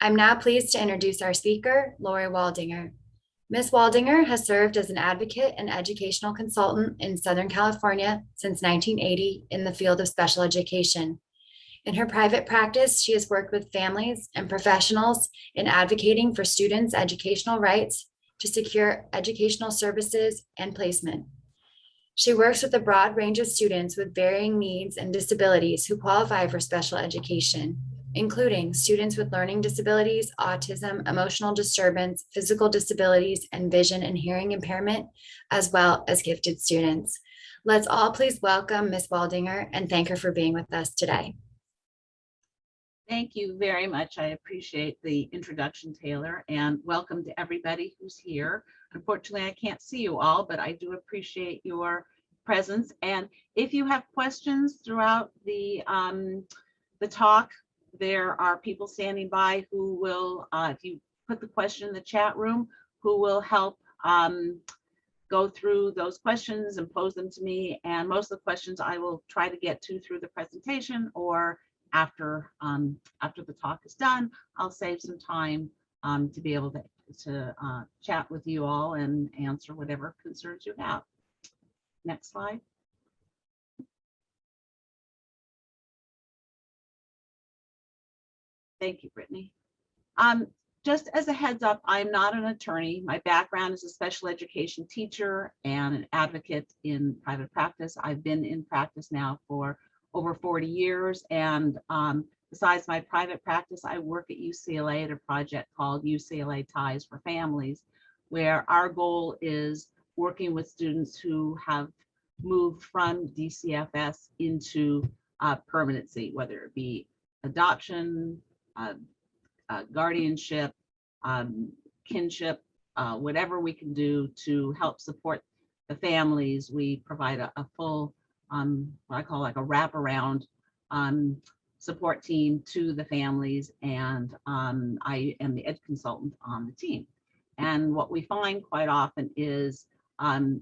I'm now pleased to introduce our speaker, Lori Waldinger. Ms. Waldinger has served as an advocate and educational consultant in Southern California since 1980 in the field of special education. In her private practice, she has worked with families and professionals in advocating for students' educational rights to secure educational services and placement. She works with a broad range of students with varying needs and disabilities who qualify for special education, including students with learning disabilities, autism, emotional disturbance, physical disabilities, and vision and hearing impairment, as well as gifted students. Let's all please welcome Ms. Waldinger and thank her for being with us today. Thank you very much. I appreciate the introduction, Taylor, and welcome to everybody who's here. Unfortunately, I can't see you all, but I do appreciate your presence. And if you have questions throughout the talk, there are people standing by who will, if you put the question in the chat room, who will help go through those questions and pose them to me. And most of the questions I will try to get to through the presentation, or after the talk is done, I'll save some time to be able to chat with you all and answer whatever concerns you have. Next slide. Thank you, Brittany. Just as a heads up, I'm not an attorney. My background is a special education teacher and an advocate in private practice. I've been in practice now for over 40 years. And besides my private practice, I work at UCLA at a project called UCLA Ties for Families, where our goal is working with students who have moved from DCFS into permanency, whether it be adoption, guardianship, kinship, whatever we can do to help support the families. We provide a full, what I call like a wraparound support team to the families, and I am the ed consultant on the team. And what we find quite often is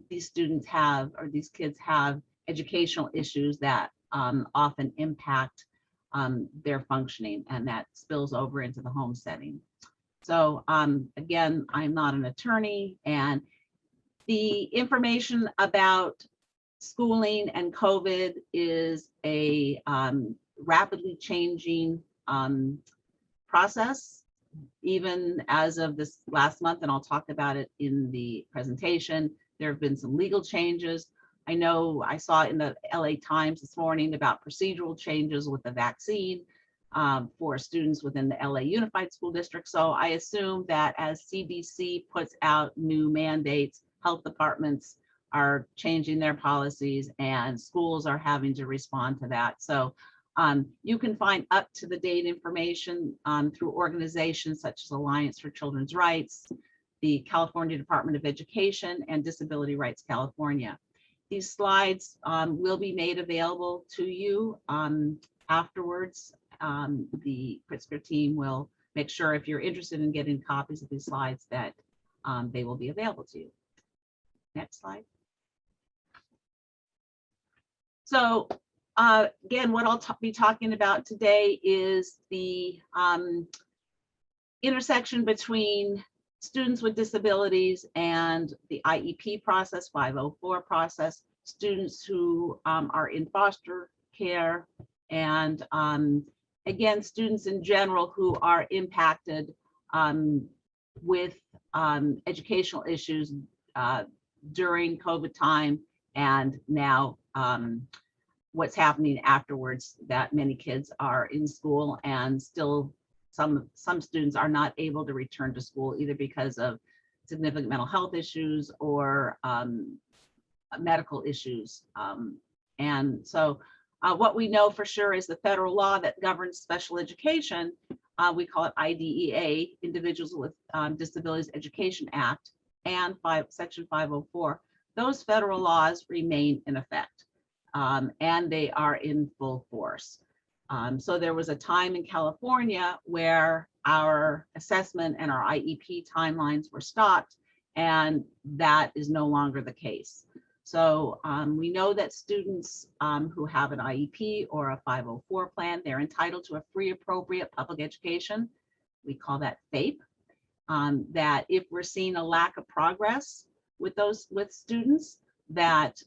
these students have, or these kids have, educational issues that often impact their functioning, and that spills over into the home setting. So again, I'm not an attorney, and the information about schooling and COVID is a rapidly changing process, even as of this last month, and I'll talk about it in the presentation. There have been some legal changes. I know I saw in the LA Times this morning about procedural changes with the vaccine for students within the LA Unified School District. So I assume that as CDC puts out new mandates, health departments are changing their policies and schools are having to respond to that. So you can find up to the date information through organizations such as Alliance for Children's Rights, the California Department of Education, and Disability Rights California. These slides will be made available to you afterwards. The Pritzker team will make sure, if you're interested in getting copies of these slides, that they will be available to you. Next slide. So again, what I'll be talking about today is the intersection between students with disabilities and the IEP process, 504 process, students who are in foster care, and again, students in general who are impacted with educational issues during COVID time, and now what's happening afterwards, that many kids are in school and still some students are not able to return to school, either because of significant mental health issues or medical issues. And so what we know for sure is the federal law that governs special education, we call it IDEA, Individuals with Disabilities Education Act, and Section 504. Those federal laws remain in effect, and they are in full force. So there was a time in California where our assessment and our IEP timelines were stopped, and that is no longer the case. So we know that students who have an IEP or a 504 plan, they're entitled to a free, appropriate public education. we call that FAPE, that if we're seeing a lack of progress with students, that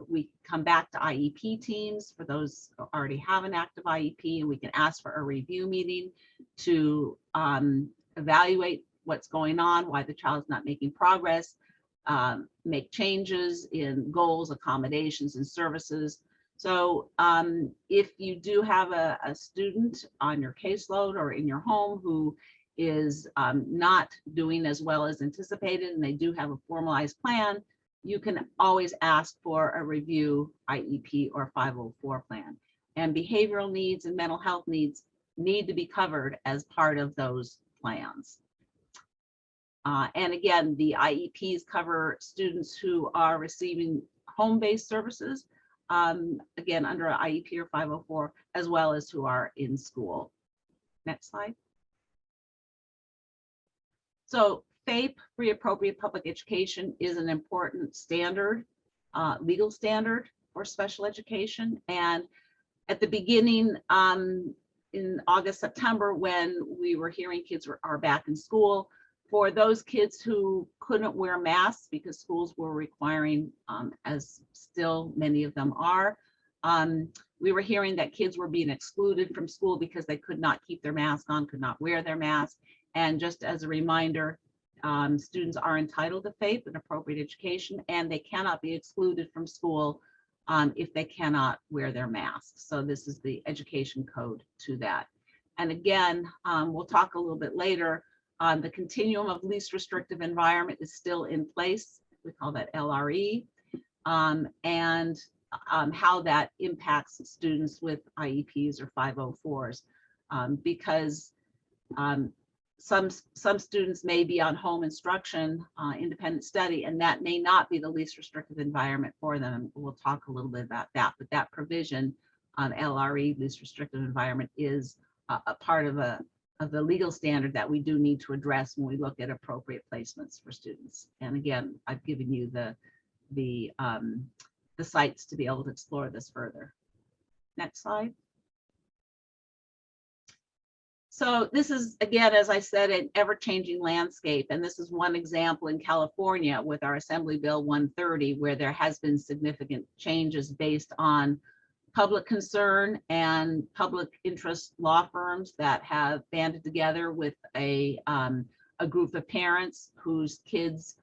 we come back to IEP teams for those who already have an active IEP, and we can ask for a review meeting to evaluate what's going on, why the child's not making progress, make changes in goals, accommodations, and services. So if you do have a student on your caseload or in your home who is not doing as well as anticipated, and they do have a formalized plan, you can always ask for a review IEP or 504 plan. And behavioral needs and mental health needs need to be covered as part of those plans. And again, the IEPs cover students who are receiving home-based services, again, under an IEP or 504, as well as who are in school. Next slide. So FAPE, Free Appropriate Public Education, is an important standard, legal standard for special education. And at the beginning, in August, September, when we were hearing kids are back in school, for those kids who couldn't wear masks because schools were requiring, as still many of them are, we were hearing that kids were being excluded from school because they could not keep their mask on, could not wear their mask. And just as a reminder, students are entitled to FAPE, an appropriate education, and they cannot be excluded from school if they cannot wear their masks. So this is the education code to that. And again, we'll talk a little bit later, the continuum of least restrictive environment is still in place. We call that LRE, and how that impacts students with IEPs or 504s, because some students may be on home instruction, independent study, and that may not be the least restrictive environment for them. We'll talk a little bit about that, but that provision, LRE, least restrictive environment, is a part of the legal standard that we do need to address when we look at appropriate placements for students. And again, I've given you the sites to be able to explore this further. Next slide. So this is, again, as I said, an ever-changing landscape. And this is one example in California with our Assembly Bill 130, where there has been significant changes based on public concern and public interest law firms that have banded together with a group of parents whose kids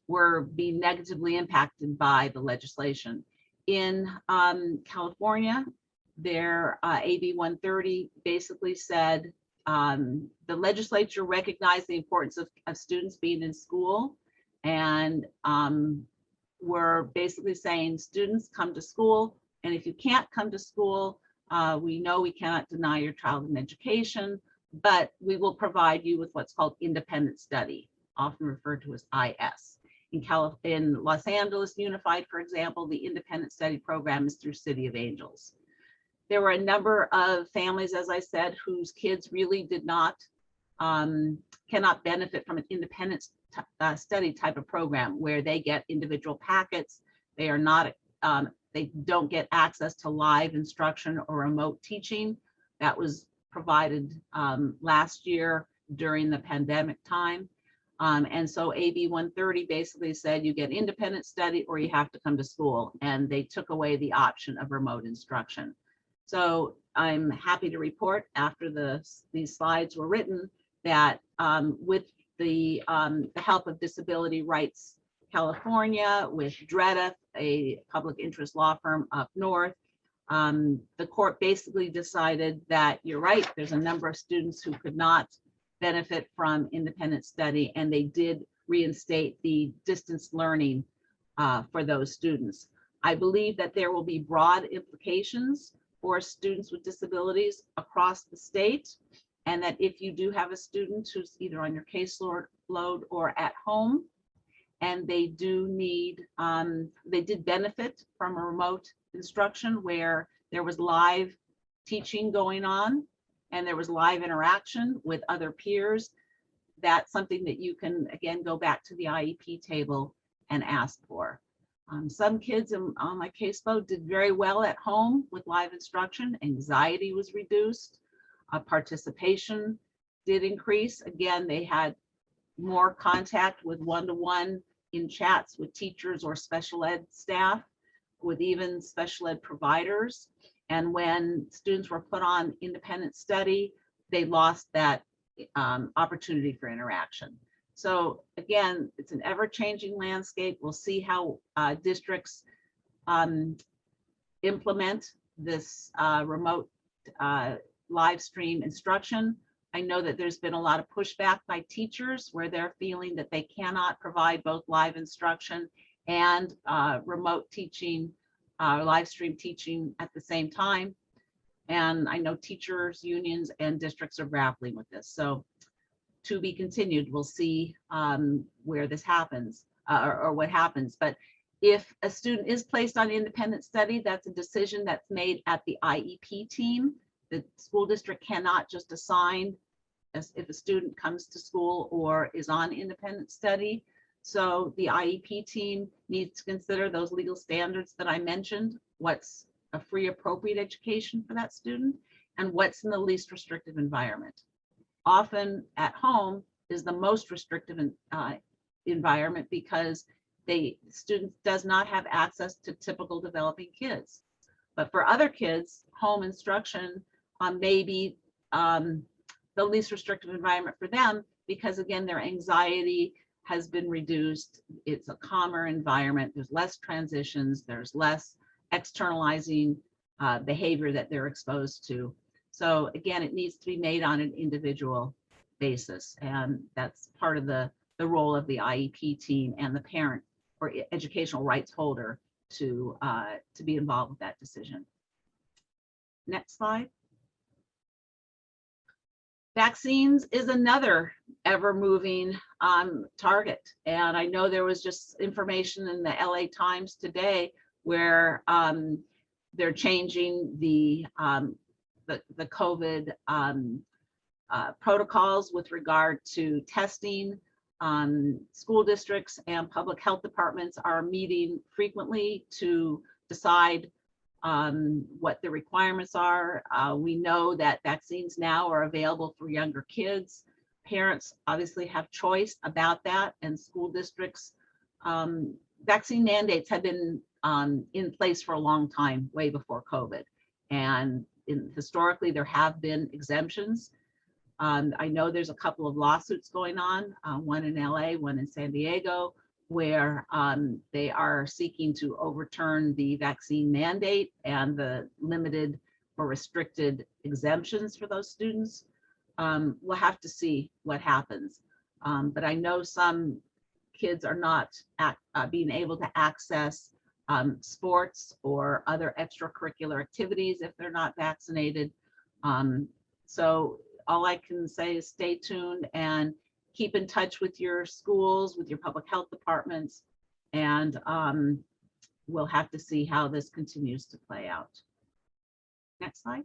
were being negatively impacted by the legislation. In California, their AB 130 basically said the legislature recognized the importance of students being in school, and were basically saying, students, come to school, and if you can't come to school, we know we cannot deny your child an education, but we will provide you with what's called independent study, often referred to as IS. In Los Angeles Unified, for example, the independent study program is through City of Angels. There were a number of families, as I said, whose kids really did not, cannot benefit from an independent study type of program where they get individual packets. They are not, they don't get access to live instruction or remote teaching. That was provided last year during the pandemic time. And so AB 130 basically said you get independent study or you have to come to school, and they took away the option of remote instruction. So I'm happy to report, after these slides were written, that with the help of Disability Rights California, with DREDA, a public interest law firm up north, the court basically decided that you're right, there's a number of students who could not benefit from independent study, and they did reinstate the distance learning for those students. I believe that there will be broad implications for students with disabilities across the state, and that if you do have a student who's either on your caseload or at home, and they do need, they did benefit from a remote instruction where there was live teaching going on and there was live interaction with other peers, that's something that you can, again, go back to the IEP table and ask for. Some kids on my caseload did very well at home with live instruction. Anxiety was reduced, participation did increase. Again, they had more contact with one-to-one in chats with teachers or special ed staff, with even special ed providers. And when students were put on independent study, they lost that opportunity for interaction. So again, it's an ever-changing landscape. We'll see how districts implement this remote live stream instruction. I know that there's been a lot of pushback by teachers where they're feeling that they cannot provide both live instruction and remote teaching, live stream teaching at the same time. And I know teachers, unions, and districts are grappling with this. So to be continued, we'll see where this happens or what happens. But if a student is placed on independent study, that's a decision that's made at the IEP team. The school district cannot just assign as if a student comes to school or is on independent study. So the IEP team needs to consider those legal standards that I mentioned, what's a free appropriate education for that student, and what's in the least restrictive environment. Often at home is the most restrictive environment because the student does not have access to typical developing kids. But for other kids, home instruction may be the least restrictive environment for them because, again, their anxiety has been reduced. It's a calmer environment. There's less transitions. There's less externalizing behavior that they're exposed to. So again, it needs to be made on an individual basis. And that's part of the role of the IEP team and the parent or educational rights holder to be involved with that decision. Next slide. Vaccines is another ever-moving target. And I know there was just information in the LA Times today where they're changing the COVID protocols with regard to testing. School districts and public health departments are meeting frequently to decide what the requirements are. We know that vaccines now are available for younger kids. Parents obviously have choice about that, and school districts, vaccine mandates have been in place for a long time, way before COVID. And historically, there have been exemptions. I know there's a couple of lawsuits going on, one in LA, one in San Diego, where they are seeking to overturn the vaccine mandate and the limited or restricted exemptions for those students. We'll have to see what happens. But I know some kids are not being able to access sports or other extracurricular activities if they're not vaccinated. So all I can say is stay tuned and keep in touch with your schools, with your public health departments, and we'll have to see how this continues to play out. Next slide.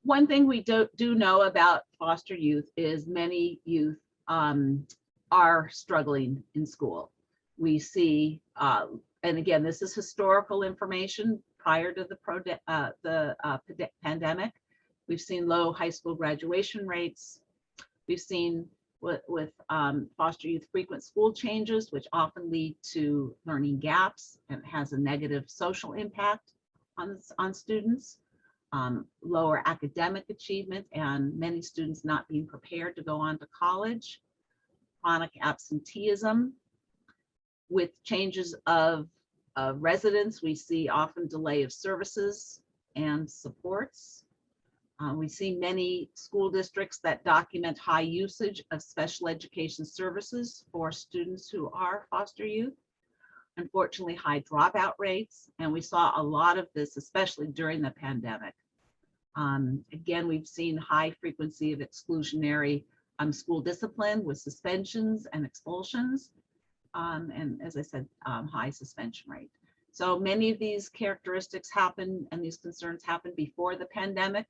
One thing we do know about foster youth is many youth are struggling in school. We see, and again, this is historical information prior to the pandemic. We've seen low high school graduation rates. We've seen with foster youth frequent school changes, which often lead to learning gaps and has a negative social impact on students. Lower academic achievement and many students not being prepared to go on to college. Chronic absenteeism. With changes of residents, we see often delay of services and supports. We see many school districts that document high usage of special education services for students who are foster youth. Unfortunately, high dropout rates, and we saw a lot of this, especially during the pandemic. Again, we've seen high frequency of exclusionary school discipline with suspensions and expulsions, and as I said, high suspension rate. So many of these characteristics happen and these concerns happened before the pandemic.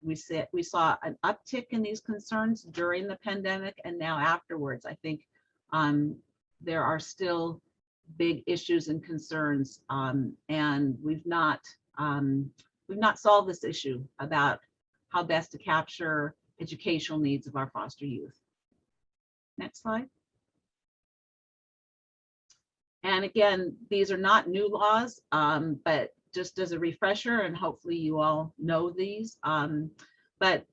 We saw an uptick in these concerns during the pandemic, and now afterwards, I think there are still big issues and concerns, and we've not solved this issue about how best to capture educational needs of our foster youth. Next slide. And again, these are not new laws, but just as a refresher, and hopefully you all know these, but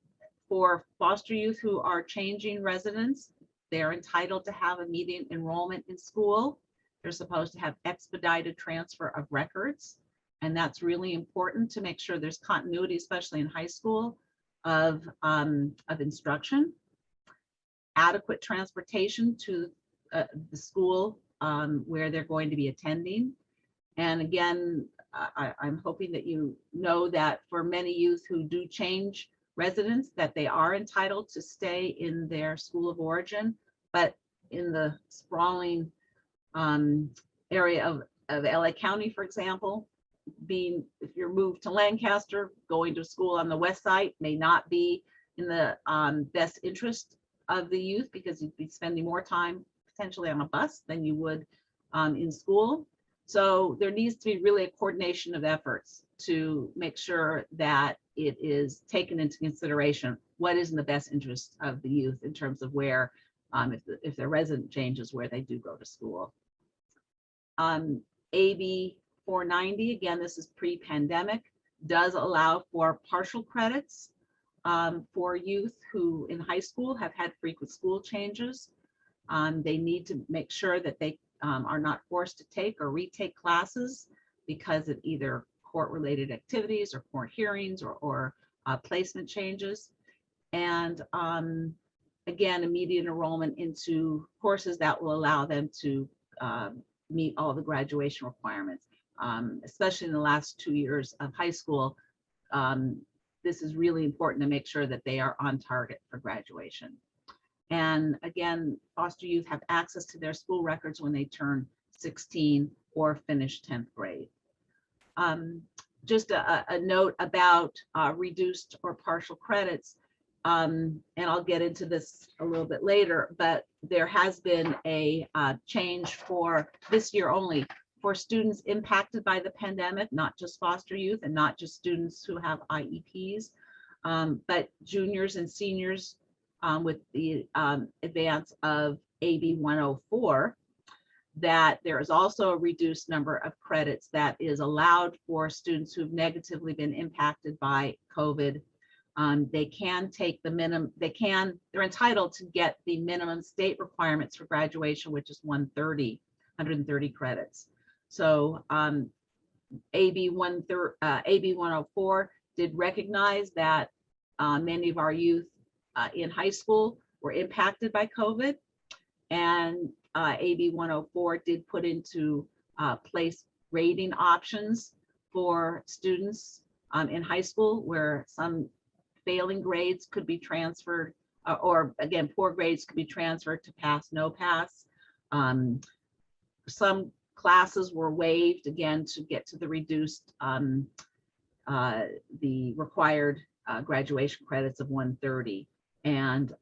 for foster youth who are changing residence, they're entitled to have immediate enrollment in school. They're supposed to have expedited transfer of records. And that's really important to make sure there's continuity, especially in high school, of instruction. Adequate transportation to the school where they're going to be attending. And again, I'm hoping that you know that for many youth who do change residence, that they are entitled to stay in their school of origin, but in the sprawling area of LA County, for example, if you're moved to Lancaster, going to school on the west side may not be in the best interest of the youth, because you'd be spending more time potentially on a bus than you would in school. So there needs to be really a coordination of efforts to make sure that it is taken into consideration what is in the best interest of the youth in terms of where, if their resident changes, where they do go to school. AB 490, again, this is pre-pandemic, does allow for partial credits for youth who in high school have had frequent school changes. They need to make sure that they are not forced to take or retake classes because of either court-related activities or court hearings or placement changes. And again, immediate enrollment into courses that will allow them to meet all the graduation requirements, especially in the last 2 years of high school. This is really important to make sure that they are on target for graduation. And again, foster youth have access to their school records when they turn 16 or finish 10th grade. Just a note about reduced or partial credits, and I'll get into this a little bit later, but there has been a change for this year only for students impacted by the pandemic, not just foster youth and not just students who have IEPs, but juniors and seniors with the advance of AB 104, that there is also a reduced number of credits that is allowed for students who've negatively been impacted by COVID. They can take the minimum, they're entitled to get the minimum state requirements for graduation, which is 130 credits. So AB 104 did recognize that many of our youth in high school were impacted by COVID, and AB 104 did put into place grading options for students in high school, where some failing grades could be transferred, or again, poor grades could be transferred to pass, no pass. Some classes were waived, again, to get to the reduced, the required graduation credits of 130. And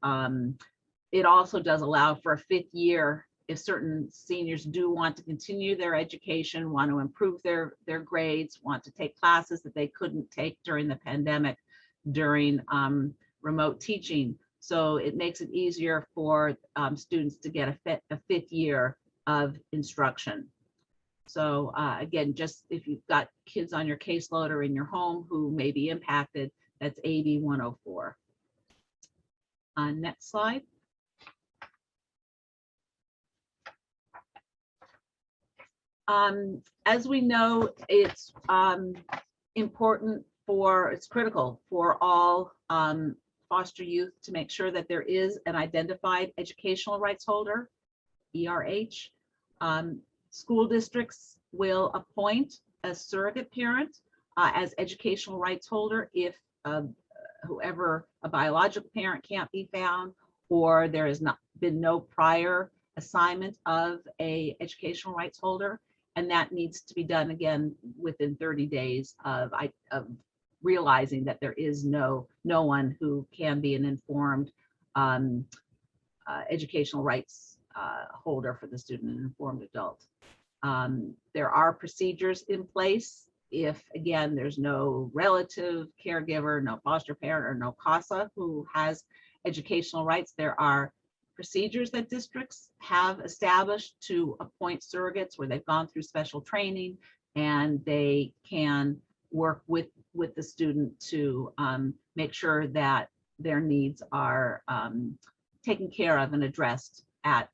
it also does allow for a 5th year if certain seniors do want to continue their education, want to improve their grades, want to take classes that they couldn't take during the pandemic, during remote teaching. So it makes it easier for students to get a 5th year of instruction. So again, just if you've got kids on your caseload or in your home who may be impacted, that's AB 104. Next slide. As we know, it's important it's critical for all foster youth to make sure that there is an identified educational rights holder, ERH. School districts will appoint a surrogate parent as educational rights holder if whoever a biological parent can't be found, or there has not been no prior assignment of a educational rights holder, and that needs to be done again within 30 days of realizing that there is no one who can be an informed educational rights holder for the student, an informed adult. There are procedures in place if, again, there's no relative, caregiver, no foster parent, or no CASA who has educational rights, there are procedures that districts have established to appoint surrogates where they've gone through special training and they can work with the student to make sure that their needs are taken care of and addressed at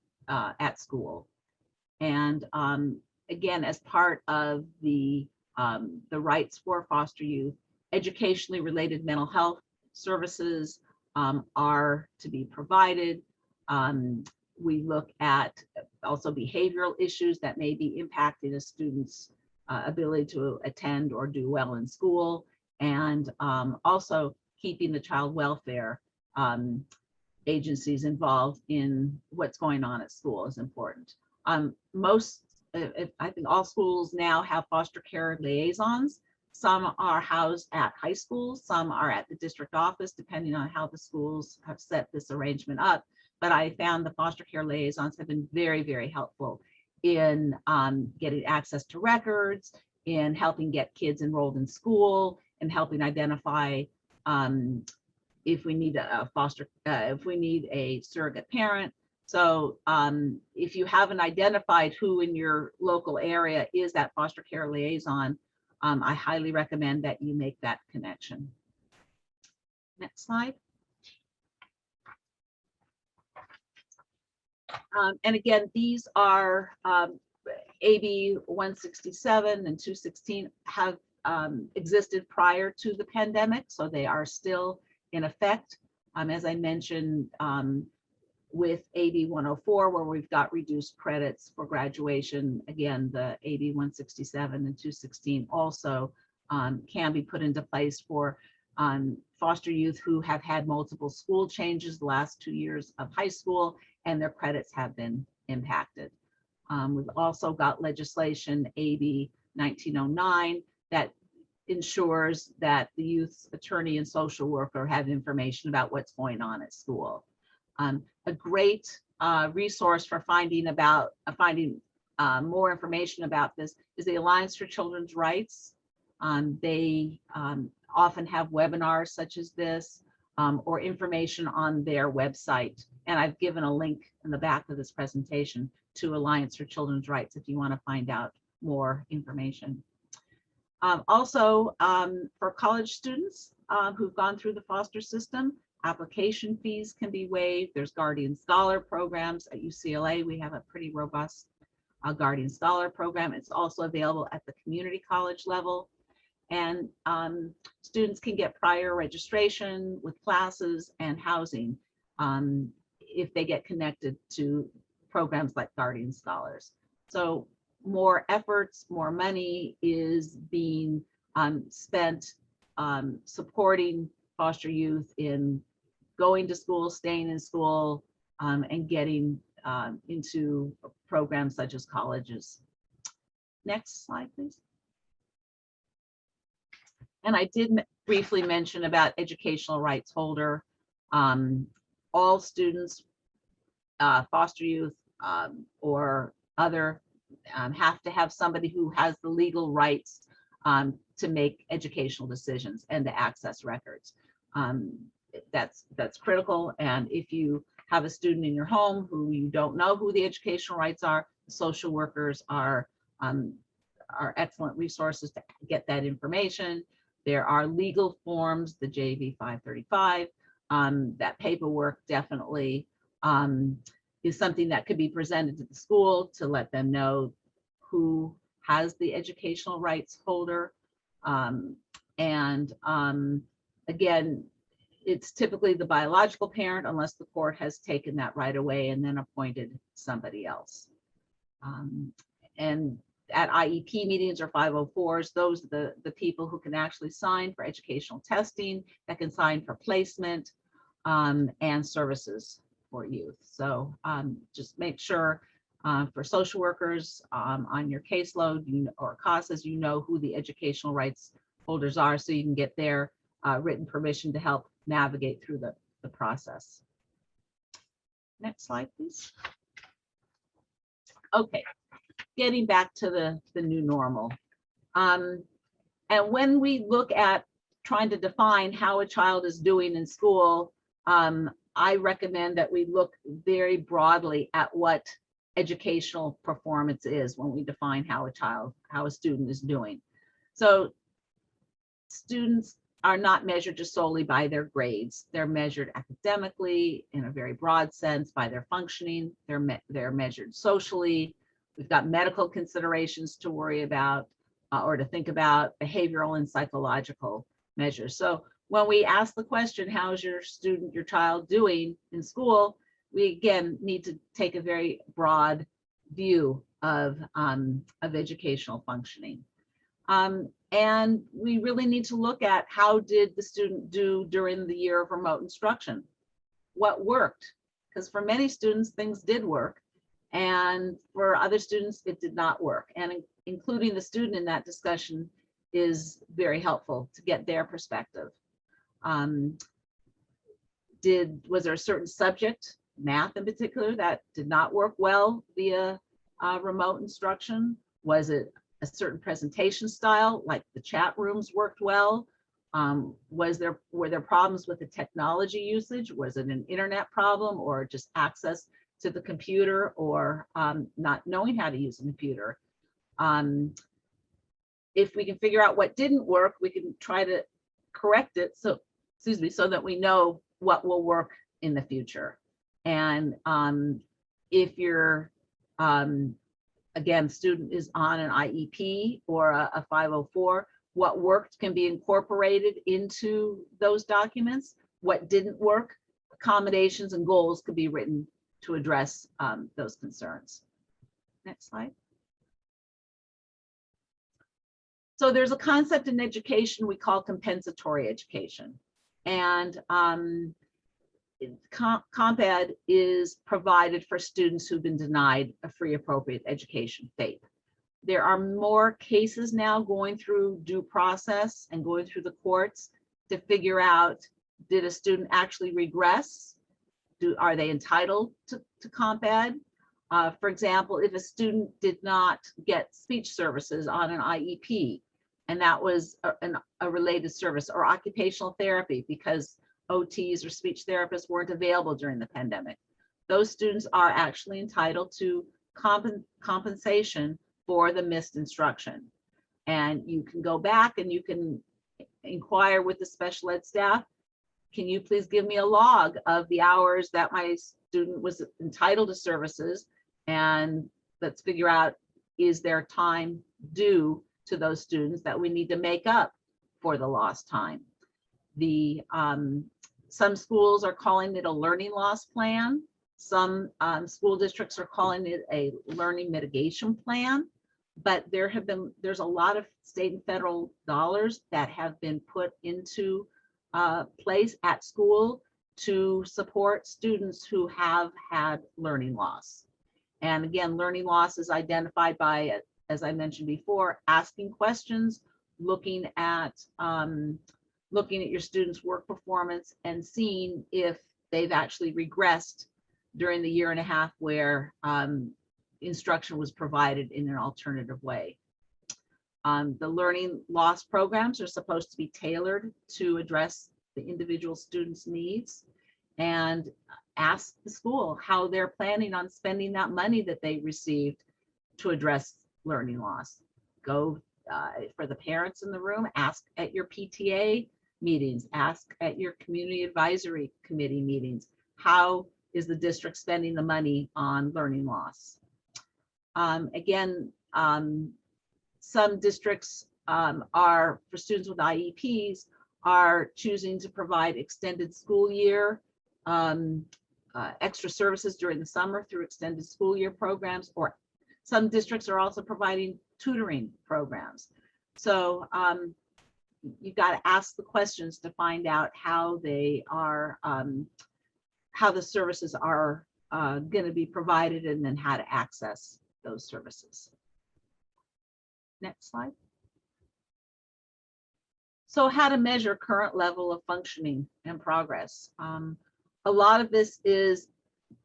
school. And again, as part of the rights for foster youth, educationally related mental health services are to be provided. We look at also behavioral issues that may be impacting a student's ability to attend or do well in school, and also keeping the child welfare agencies involved in what's going on at school is important. I think all schools now have foster care liaisons. Some are housed at high schools, some are at the district office, depending on how the schools have set this arrangement up. But I found the foster care liaisons have been very, very helpful in getting access to records, in helping get kids enrolled in school, and helping identify if we need if we need a surrogate parent. So if you haven't identified who in your local area is that foster care liaison, I highly recommend that you make that connection. Next slide. And again, these are AB 167 and 216 have existed prior to the pandemic, so they are still in effect. As I mentioned, with AB 104, where we've got reduced credits for graduation, again, the AB 167 and 216 also can be put into place for foster youth who have had multiple school changes the last 2 years of high school, and their credits have been impacted. We've also got legislation, AB 1909, that ensures that the youth's attorney and social worker have information about what's going on at school. A great resource for finding more information about this is the Alliance for Children's Rights. They often have webinars such as this or information on their website. And I've given a link in the back of this presentation to Alliance for Children's Rights if you want to find out more information. Also, for college students who've gone through the foster system, application fees can be waived. There's Guardian Scholar programs at UCLA. We have a pretty robust Guardian Scholar program. It's also available at the community college level. And students can get prior registration with classes and housing if they get connected to programs like Guardian Scholars. So more efforts, more money is being spent supporting foster youth in going to school, staying in school, and getting into programs such as colleges. Next slide, please. And I did briefly mention about educational rights holder. All students, foster youth, or other have to have somebody who has the legal rights to make educational decisions and to access records. That's critical. And if you have a student in your home who you don't know who the educational rights are, social workers are excellent resources to get that information. There are legal forms, the JV 535. That paperwork definitely is something that could be presented to the school to let them know who has the educational rights holder. Again, it's typically the biological parent unless the court has taken that right away and then appointed somebody else. And at IEP meetings or 504s, those are the people who can actually sign for educational testing, that can sign for placement and services for youth. So just make sure for social workers on your caseload or CASAs, you know who the educational rights holders are so you can get their written permission to help navigate through the process. Next slide, please. Okay, getting back to the new normal. And when we look at trying to define how a child is doing in school, I recommend that we look very broadly at what educational performance is when we define how a student is doing. So students are not measured just solely by their grades. They're measured academically in a very broad sense by their functioning. They're measured socially. We've got medical considerations to worry about or to think about, behavioral and psychological measures. So when we ask the question, how's your child doing in school, we again need to take a very broad view of educational functioning. And we really need to look at how did the student do during the year of remote instruction? What worked? Because for many students, things did work. And for other students, it did not work. And including the student in that discussion is very helpful to get their perspective. Was there a certain subject, math in particular, that did not work well via remote instruction? Was it a certain presentation style, like the chat rooms worked well? Were there problems with the technology usage? Was it an internet problem or just access to the computer or not knowing how to use a computer? If we can figure out what didn't work, we can try to correct it. So that we know what will work in the future. And if your again, student is on an IEP or a 504, what worked can be incorporated into those documents. What didn't work, accommodations and goals could be written to address those concerns. Next slide. So there's a concept in education we call compensatory education. And Comp Ed is provided for students who've been denied a free appropriate education, FAPE. There are more cases now going through due process and going through the courts to figure out, did a student actually regress? Are they entitled to Comp Ed? For example, if a student did not get speech services on an IEP, and that was a related service, or occupational therapy because OTs or speech therapists weren't available during the pandemic, those students are actually entitled to compensation for the missed instruction. And you can go back and you can inquire with the special ed staff, can you please give me a log of the hours that my student was entitled to services, and let's figure out, is there time due to those students that we need to make up for the lost time? Some schools are calling it a learning loss plan. Some school districts are calling it a learning mitigation plan, but there's a lot of state and federal dollars that have been put into place at school to support students who have had learning loss. And again, learning loss is identified by, as I mentioned before, asking questions, looking at your students' work performance and seeing if they've actually regressed during the year and a half where instruction was provided in an alternative way. The learning loss programs are supposed to be tailored to address the individual student's needs, and ask the school how they're planning on spending that money that they received to address learning loss. Go for the parents in the room, ask at your PTA meetings, ask at your community advisory committee meetings, how is the district spending the money on learning loss? Again, some districts are, for students with IEPs, are choosing to provide extended school year, extra services during the summer through extended school year programs, or some districts are also providing tutoring programs. So you've got to ask the questions to find out how they are, how the services are going to be provided, and then how to access those services. Next slide. So how to measure current level of functioning and progress. A lot of this is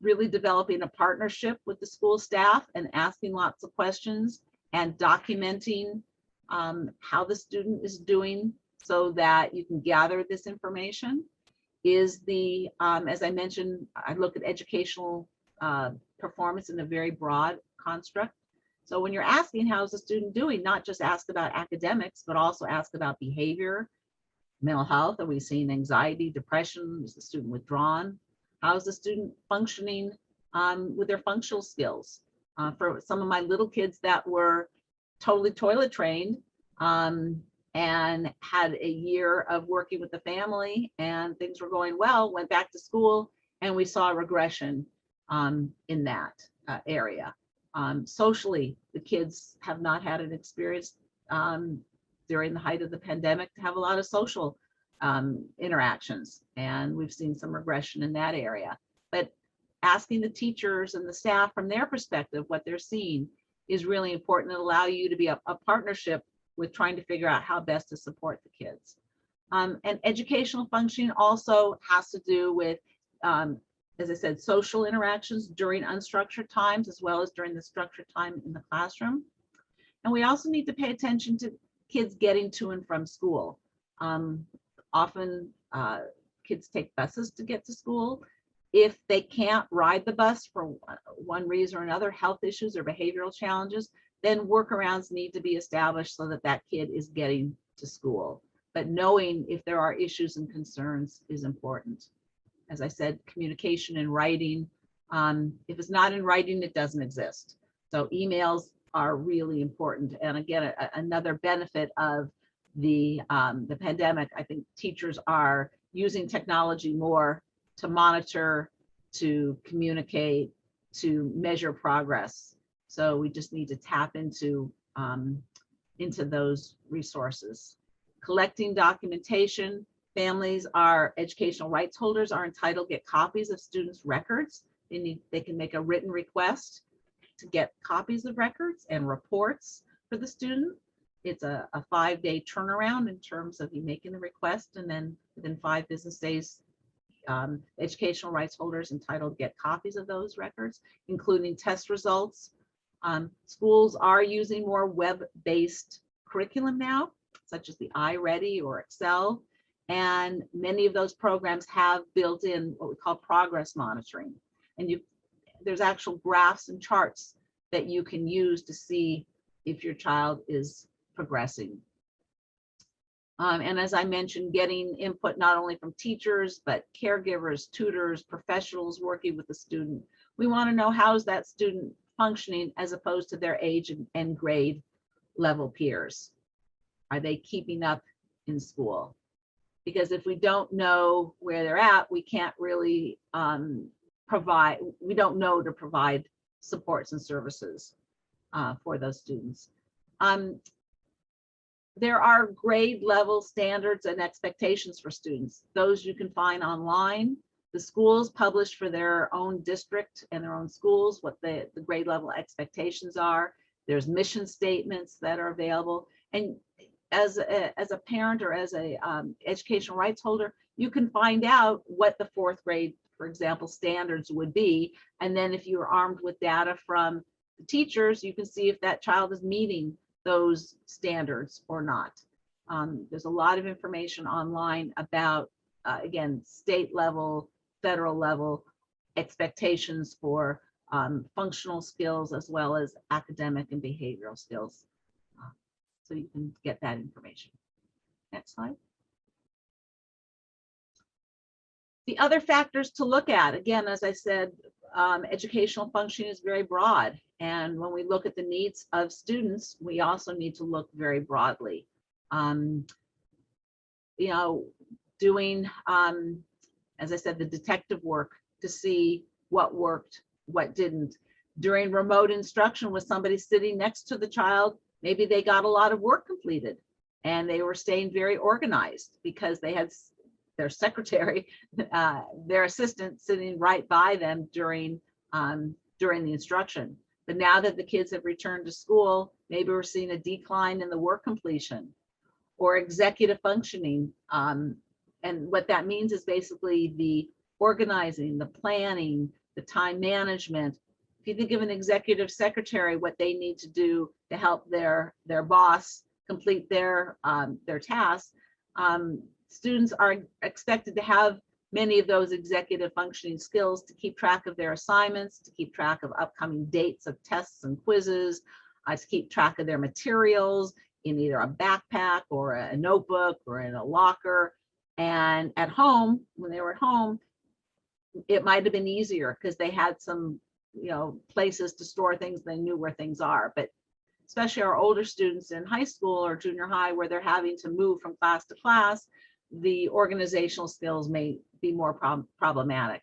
really developing a partnership with the school staff and asking lots of questions and documenting how the student is doing so that you can gather this information. Is the, as I mentioned, I look at educational performance in a very broad construct. So when you're asking how's the student doing, not just ask about academics, but also ask about behavior, mental health. Are we seeing anxiety, depression? Is the student withdrawn? How's the student functioning with their functional skills? For some of my little kids that were totally toilet trained and had a year of working with the family and things were going well, went back to school, and we saw a regression in that area. Socially, the kids have not had an experience during the height of the pandemic to have a lot of social interactions, and we've seen some regression in that area. But asking the teachers and the staff from their perspective what they're seeing is really important and allow you to be a partnership with trying to figure out how best to support the kids. And educational functioning also has to do with, as I said, social interactions during unstructured times as well as during the structured time in the classroom. And we also need to pay attention to kids getting to and from school. Often kids take buses to get to school. If they can't ride the bus for one reason or another, health issues or behavioral challenges, then workarounds need to be established so that that kid is getting to school. But knowing if there are issues and concerns is important. As I said, communication in writing. If it's not in writing, it doesn't exist. So emails are really important. And again, another benefit of the pandemic, I think teachers are using technology more to monitor, to communicate, to measure progress. So we just need to tap into those resources. Collecting documentation. Families are educational rights holders are entitled to get copies of students' records. They can make a written request to get copies of records and reports for the student. It's a 5-day turnaround in terms of you making the request, and then within 5 business days, educational rights holders entitled to get copies of those records, including test results. Schools are using more web-based curriculum now, such as the iReady or Excel, and many of those programs have built in what we call progress monitoring. And there's actual graphs and charts that you can use to see if your child is progressing. And as I mentioned, getting input not only from teachers, but caregivers, tutors, professionals working with the student. We want to know how is that student functioning as opposed to their age and grade level peers. Are they keeping up in school? Because if we don't know where they're at, we can't really we don't know to provide supports and services for those students. There are grade level standards and expectations for students. Those you can find online. The schools publish for their own district and their own schools what the grade level expectations are. There's mission statements that are available. And as a parent or as a educational rights holder, you can find out what the 4th grade, for example, standards would be. And then if you're armed with data from the teachers, you can see if that child is meeting those standards or not. There's a lot of information online about, again, state level, federal level expectations for functional skills as well as academic and behavioral skills. So you can get that information. Next slide. The other factors to look at, again, as I said, educational functioning is very broad. And when we look at the needs of students, we also need to look very broadly. Doing, as I said, the detective work to see what worked, what didn't. During remote instruction with somebody sitting next to the child, maybe they got a lot of work completed and they were staying very organized because they had their secretary, their assistant sitting right by them during the instruction. But now that the kids have returned to school, maybe we're seeing a decline in the work completion or executive functioning. And what that means is basically the organizing, the planning, the time management. If you think of an executive secretary, what they need to do to help their boss complete their tasks, students are expected to have many of those executive functioning skills to keep track of their assignments, to keep track of upcoming dates of tests and quizzes, to keep track of their materials in either a backpack or a notebook or in a locker. And at home, when they were at home, it might have been easier because they had some, places to store things. They knew where things are. But especially our older students in high school or junior high, where they're having to move from class to class, the organizational skills may be more problematic.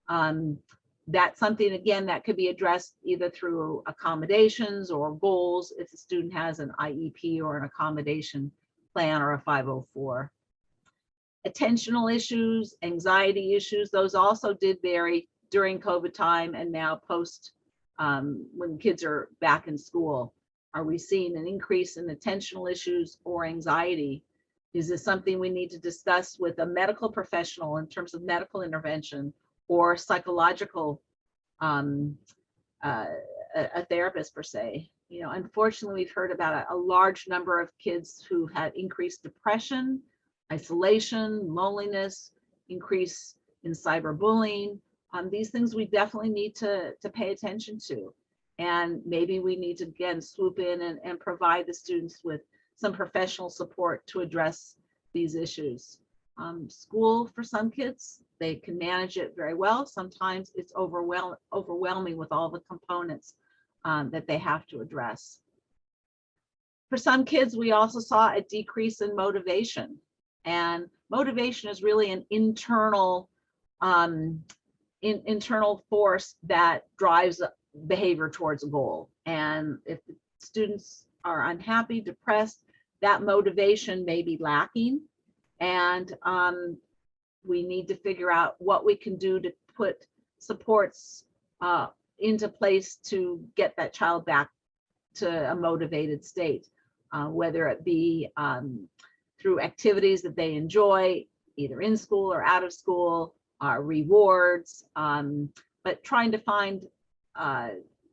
That's something, again, that could be addressed either through accommodations or goals if the student has an IEP or an accommodation plan or a 504. Attentional issues, anxiety issues, those also did vary during COVID time and now post when kids are back in school. Are we seeing an increase in attentional issues or anxiety? Is this something we need to discuss with a medical professional in terms of medical intervention or psychological, a therapist per se? Unfortunately, we've heard about a large number of kids who had increased depression, isolation, loneliness, increase in cyberbullying. These things we definitely need to pay attention to. And maybe we need to, again, swoop in and provide the students with some professional support to address these issues. School, for some kids, they can manage it very well. Sometimes it's overwhelming with all the components that they have to address. For some kids, we also saw a decrease in motivation. And motivation is really an internal force that drives behavior towards a goal. And if the students are unhappy, depressed, that motivation may be lacking. And we need to figure out what we can do to put supports into place to get that child back to a motivated state, whether it be through activities that they enjoy, either in school or out of school, rewards, but trying to find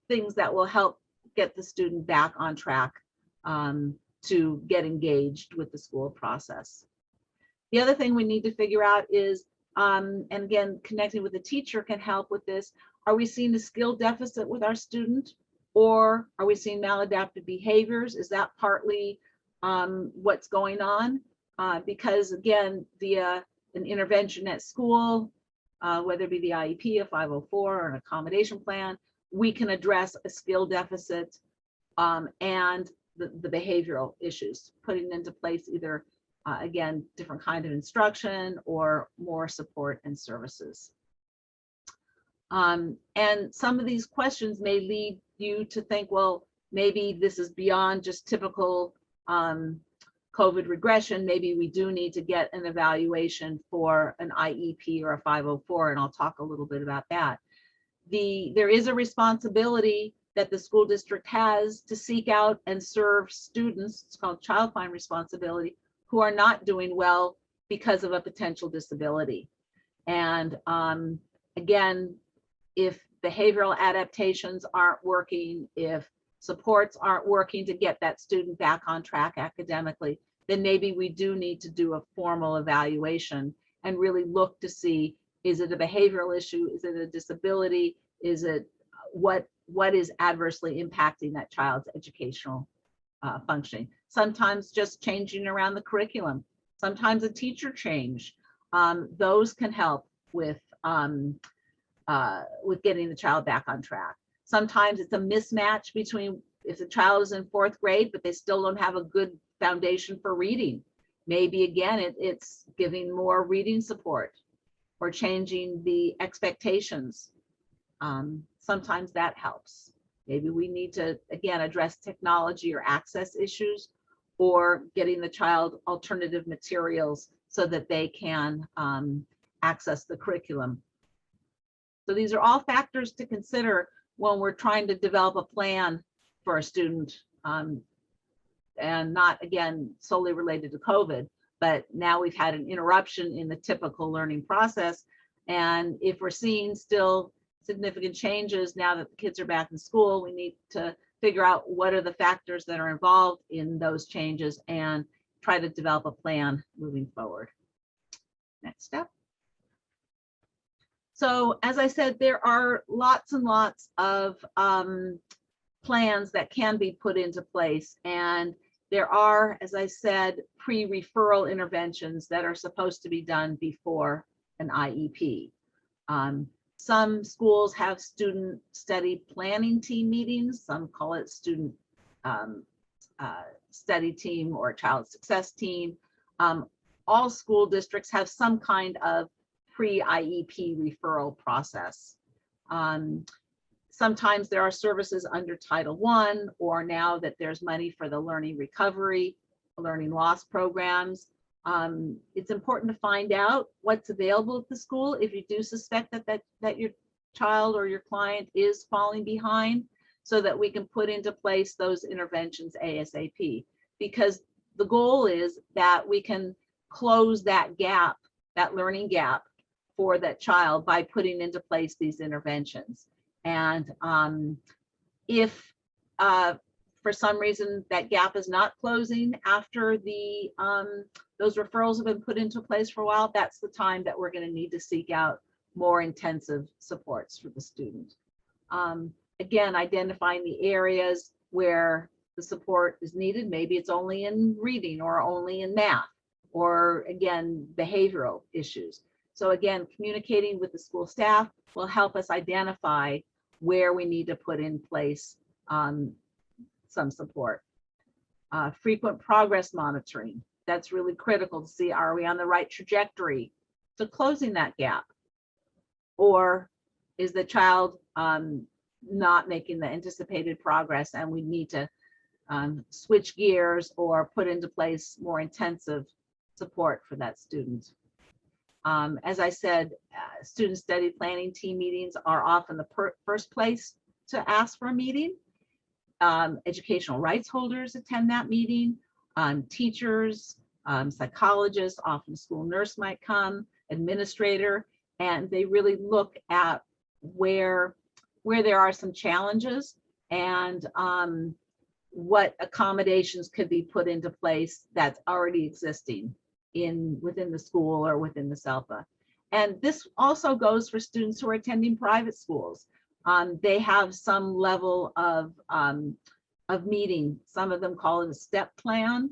things that will help get the student back on track to get engaged with the school process. The other thing we need to figure out is, and again, connecting with the teacher can help with this. Are we seeing a skill deficit with our student, or are we seeing maladaptive behaviors? Is that partly what's going on? Because again, via an intervention at school, whether it be the IEP, a 504, or an accommodation plan, we can address a skill deficit and the behavioral issues, putting into place either, again, different kind of instruction or more support and services. And some of these questions may lead you to think, well, maybe this is beyond just typical COVID regression. Maybe we do need to get an evaluation for an IEP or a 504, and I'll talk a little bit about that. There is a responsibility that the school district has to seek out and serve students, it's called child find responsibility, who are not doing well because of a potential disability. And again, if behavioral adaptations aren't working, if supports aren't working to get that student back on track academically, then maybe we do need to do a formal evaluation and really look to see, is it a behavioral issue? Is it a disability? Is it what is adversely impacting that child's educational functioning? Sometimes just changing around the curriculum, sometimes a teacher change. Those can help with getting the child back on track. Sometimes it's a mismatch between, if the child is in 4th grade, but they still don't have a good foundation for reading. Maybe again, it's giving more reading support or changing the expectations. Sometimes that helps. Maybe we need to, again, address technology or access issues, or getting the child alternative materials so that they can access the curriculum. So these are all factors to consider when we're trying to develop a plan for a student, and not, again, solely related to COVID, but now we've had an interruption in the typical learning process. And if we're seeing still significant changes now that the kids are back in school, we need to figure out what are the factors that are involved in those changes and try to develop a plan moving forward. Next step. So as I said, there are lots and lots of plans that can be put into place. And there are, as I said, pre-referral interventions that are supposed to be done before an IEP. Some schools have student study planning team meetings. Some call it student study team or child success team. All school districts have some kind of pre-IEP referral process. Sometimes there are services under Title I, or now that there's money for the learning recovery, learning loss programs. It's important to find out what's available at the school if you do suspect that your child or your client is falling behind, so that we can put into place those interventions ASAP. Because the goal is that we can close that gap, that learning gap for that child by putting into place these interventions. And if for some reason that gap is not closing after the those referrals have been put into place for a while, that's the time that we're going to need to seek out more intensive supports for the student. Again, identifying the areas where the support is needed. Maybe it's only in reading or only in math, or again, behavioral issues. So again, communicating with the school staff will help us identify where we need to put in place some support. Frequent progress monitoring. That's really critical to see, are we on the right trajectory to closing that gap? Or is the child not making the anticipated progress and we need to switch gears or put into place more intensive support for that student? As I said, student study planning team meetings are often the first place to ask for a meeting. Educational rights holders attend that meeting. Teachers, psychologists, often a school nurse might come, administrator, and they really look at where there are some challenges and what accommodations could be put into place that's already existing within the school or within the SELPA. And this also goes for students who are attending private schools. They have some level of meeting. Some of them call it a step plan,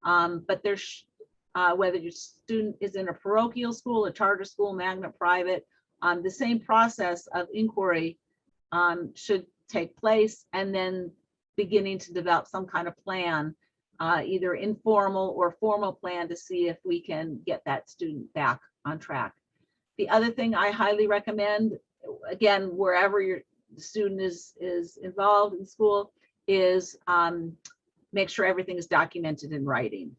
but there's whether your student is in a parochial school, a charter school, magnet private, the same process of inquiry should take place, and then beginning to develop some kind of plan, either informal or formal plan, to see if we can get that student back on track. The other thing I highly recommend, again, wherever your student is involved in school, is make sure everything is documented in writing.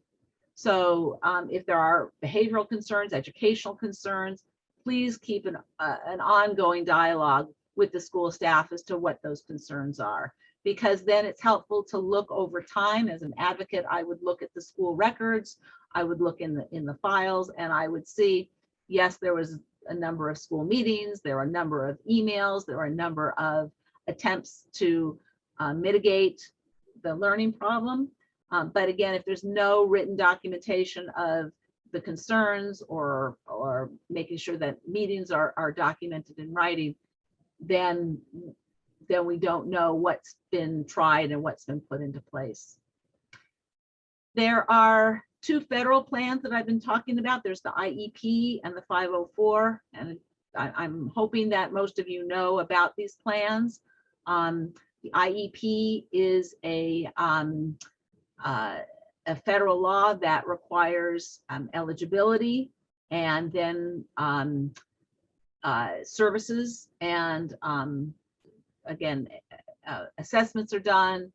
So if there are behavioral concerns, educational concerns, please keep an ongoing dialogue with the school staff as to what those concerns are, because then it's helpful to look over time. As an advocate, I would look at the school records, I would look in the files, and I would see, yes, there was a number of school meetings, there are a number of emails, there are a number of attempts to mitigate the learning problem. But again, if there's no written documentation of the concerns or making sure that meetings are documented in writing, then we don't know what's been tried and what's been put into place. There are two federal plans that I've been talking about. There's the IEP and the 504, and I'm hoping that most of you know about these plans. The IEP is a federal law that requires eligibility, and then services, and again, assessments are done,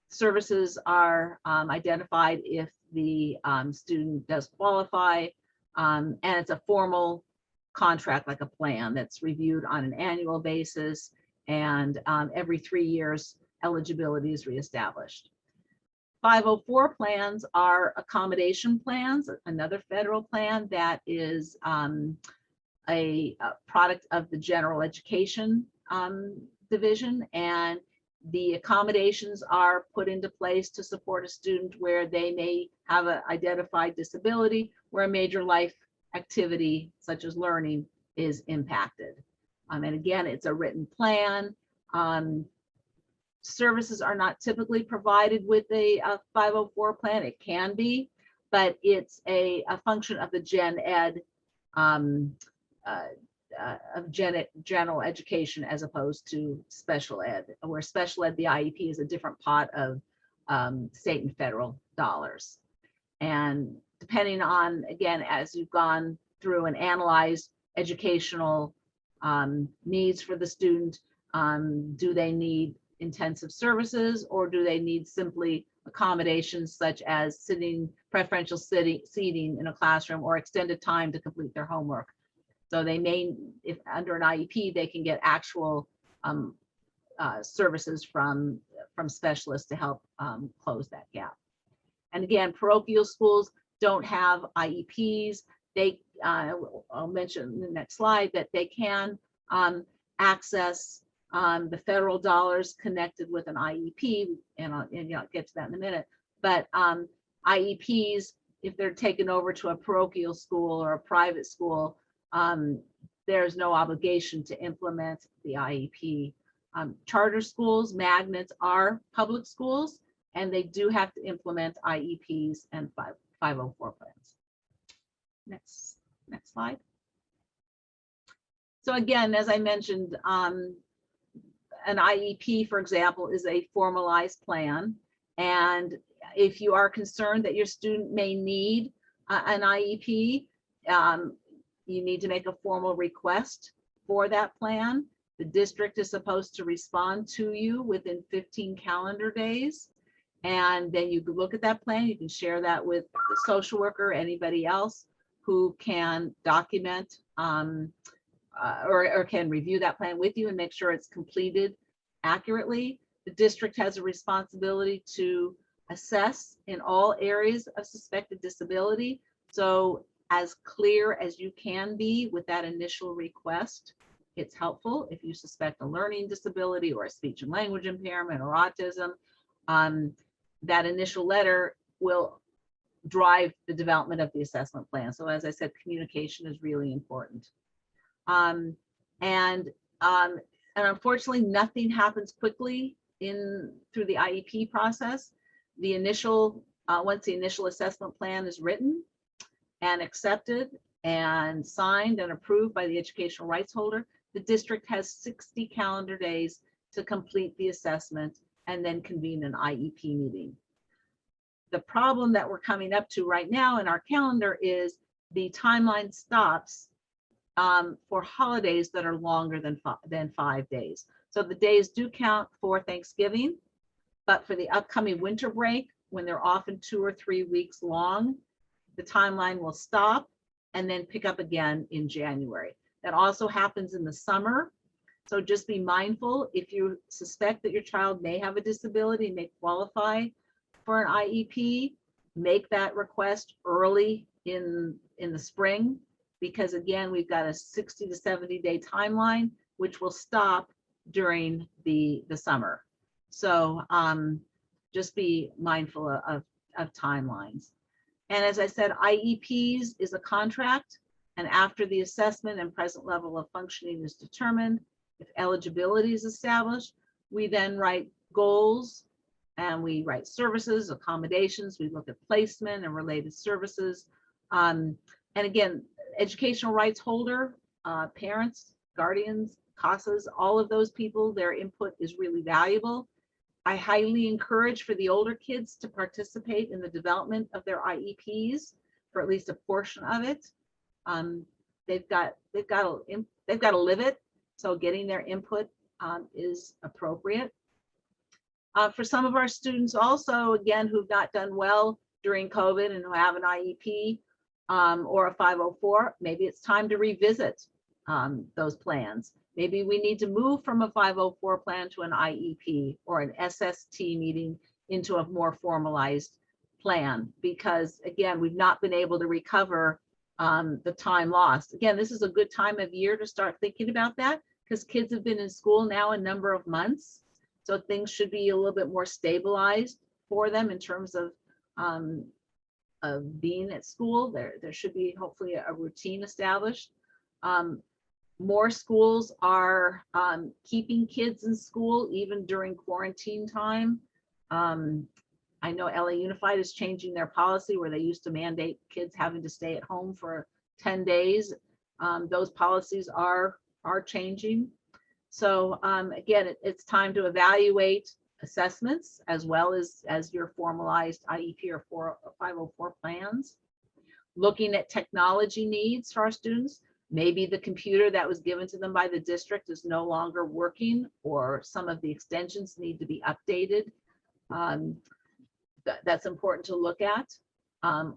services are identified if the student does qualify, and it's a formal contract, like a plan, that's reviewed on an annual basis, and every 3 years eligibility is reestablished. 504 plans are accommodation plans, another federal plan that is a product of the general education division, and The accommodations are put into place to support a student where they may have an identified disability, where a major life activity such as learning is impacted. And again, it's a written plan. Services are not typically provided with a 504 plan. It can be, but it's a function of the gen ed of general education as opposed to special ed, where special ed, the IEP is a different pot of state and federal dollars. And depending on, again, as you've gone through and analyzed educational needs for the student, do they need intensive services, or do they need simply accommodations such as preferential seating in a classroom or extended time to complete their homework? So they may, if under an IEP, they can get actual services from specialists to help close that gap. And again, parochial schools don't have IEPs. They, I'll mention in the next slide that they can access the federal dollars connected with an IEP, and I'll get to that in a minute. But IEPs, if they're taken over to a parochial school or a private school, there's no obligation to implement the IEP. Charter schools, magnets, are public schools, and they do have to implement IEPs and 504 plans. Next slide. So again, as I mentioned, an IEP, for example, is a formalized plan. And if you are concerned that your student may need an IEP, you need to make a formal request for that plan. The district is supposed to respond to you within 15 calendar days. And then you can look at that plan. You can share that with the social worker, anybody else who can document or can review that plan with you and make sure it's completed accurately. The district has a responsibility to assess in all areas of suspected disability. So as clear as you can be with that initial request, it's helpful. If you suspect a learning disability or a speech and language impairment or autism, that initial letter will drive the development of the assessment plan. So as I said, communication is really important. And unfortunately, nothing happens quickly through the IEP process. The initial, once the initial assessment plan is written and accepted and signed and approved by the educational rights holder, the district has 60 calendar days to complete the assessment and then convene an IEP meeting. The problem that we're coming up to right now in our calendar is the timeline stops for holidays that are longer than 5 days. So the days do count for Thanksgiving, but for the upcoming winter break, when they're often 2 or 3 weeks long, the timeline will stop and then pick up again in January. That also happens in the summer. So just be mindful if you suspect that your child may have a disability, may qualify for an IEP, make that request early in the spring, because again, we've got a 60 to 70 day timeline, which will stop during the summer. So just be mindful of timelines. And as I said, IEPs is a contract, and after the assessment and present level of functioning is determined, if eligibility is established, we then write goals and we write services, accommodations, we look at placement and related services. And again, educational rights holder, parents, guardians, CASAs, all of those people, their input is really valuable. I highly encourage for the older kids to participate in the development of their IEPs for at least a portion of it. They've got to live it, so getting their input is appropriate. For some of our students also, again, who've not done well during COVID and who have an IEP or a 504, maybe it's time to revisit those plans. Maybe we need to move from a 504 plan to an IEP or an SST meeting into a more formalized plan, because again, we've not been able to recover the time lost. Again, this is a good time of year to start thinking about that, because kids have been in school now a number of months. So things should be a little bit more stabilized for them in terms of being at school. There should be hopefully a routine established. More schools are keeping kids in school even during quarantine time. I know LA Unified is changing their policy where they used to mandate kids having to stay at home for 10 days. Those policies are changing. So again, it's time to evaluate assessments as well as your formalized IEP or 504 plans. Looking at technology needs for our students. Maybe the computer that was given to them by the district is no longer working, or some of the extensions need to be updated. That's important to look at.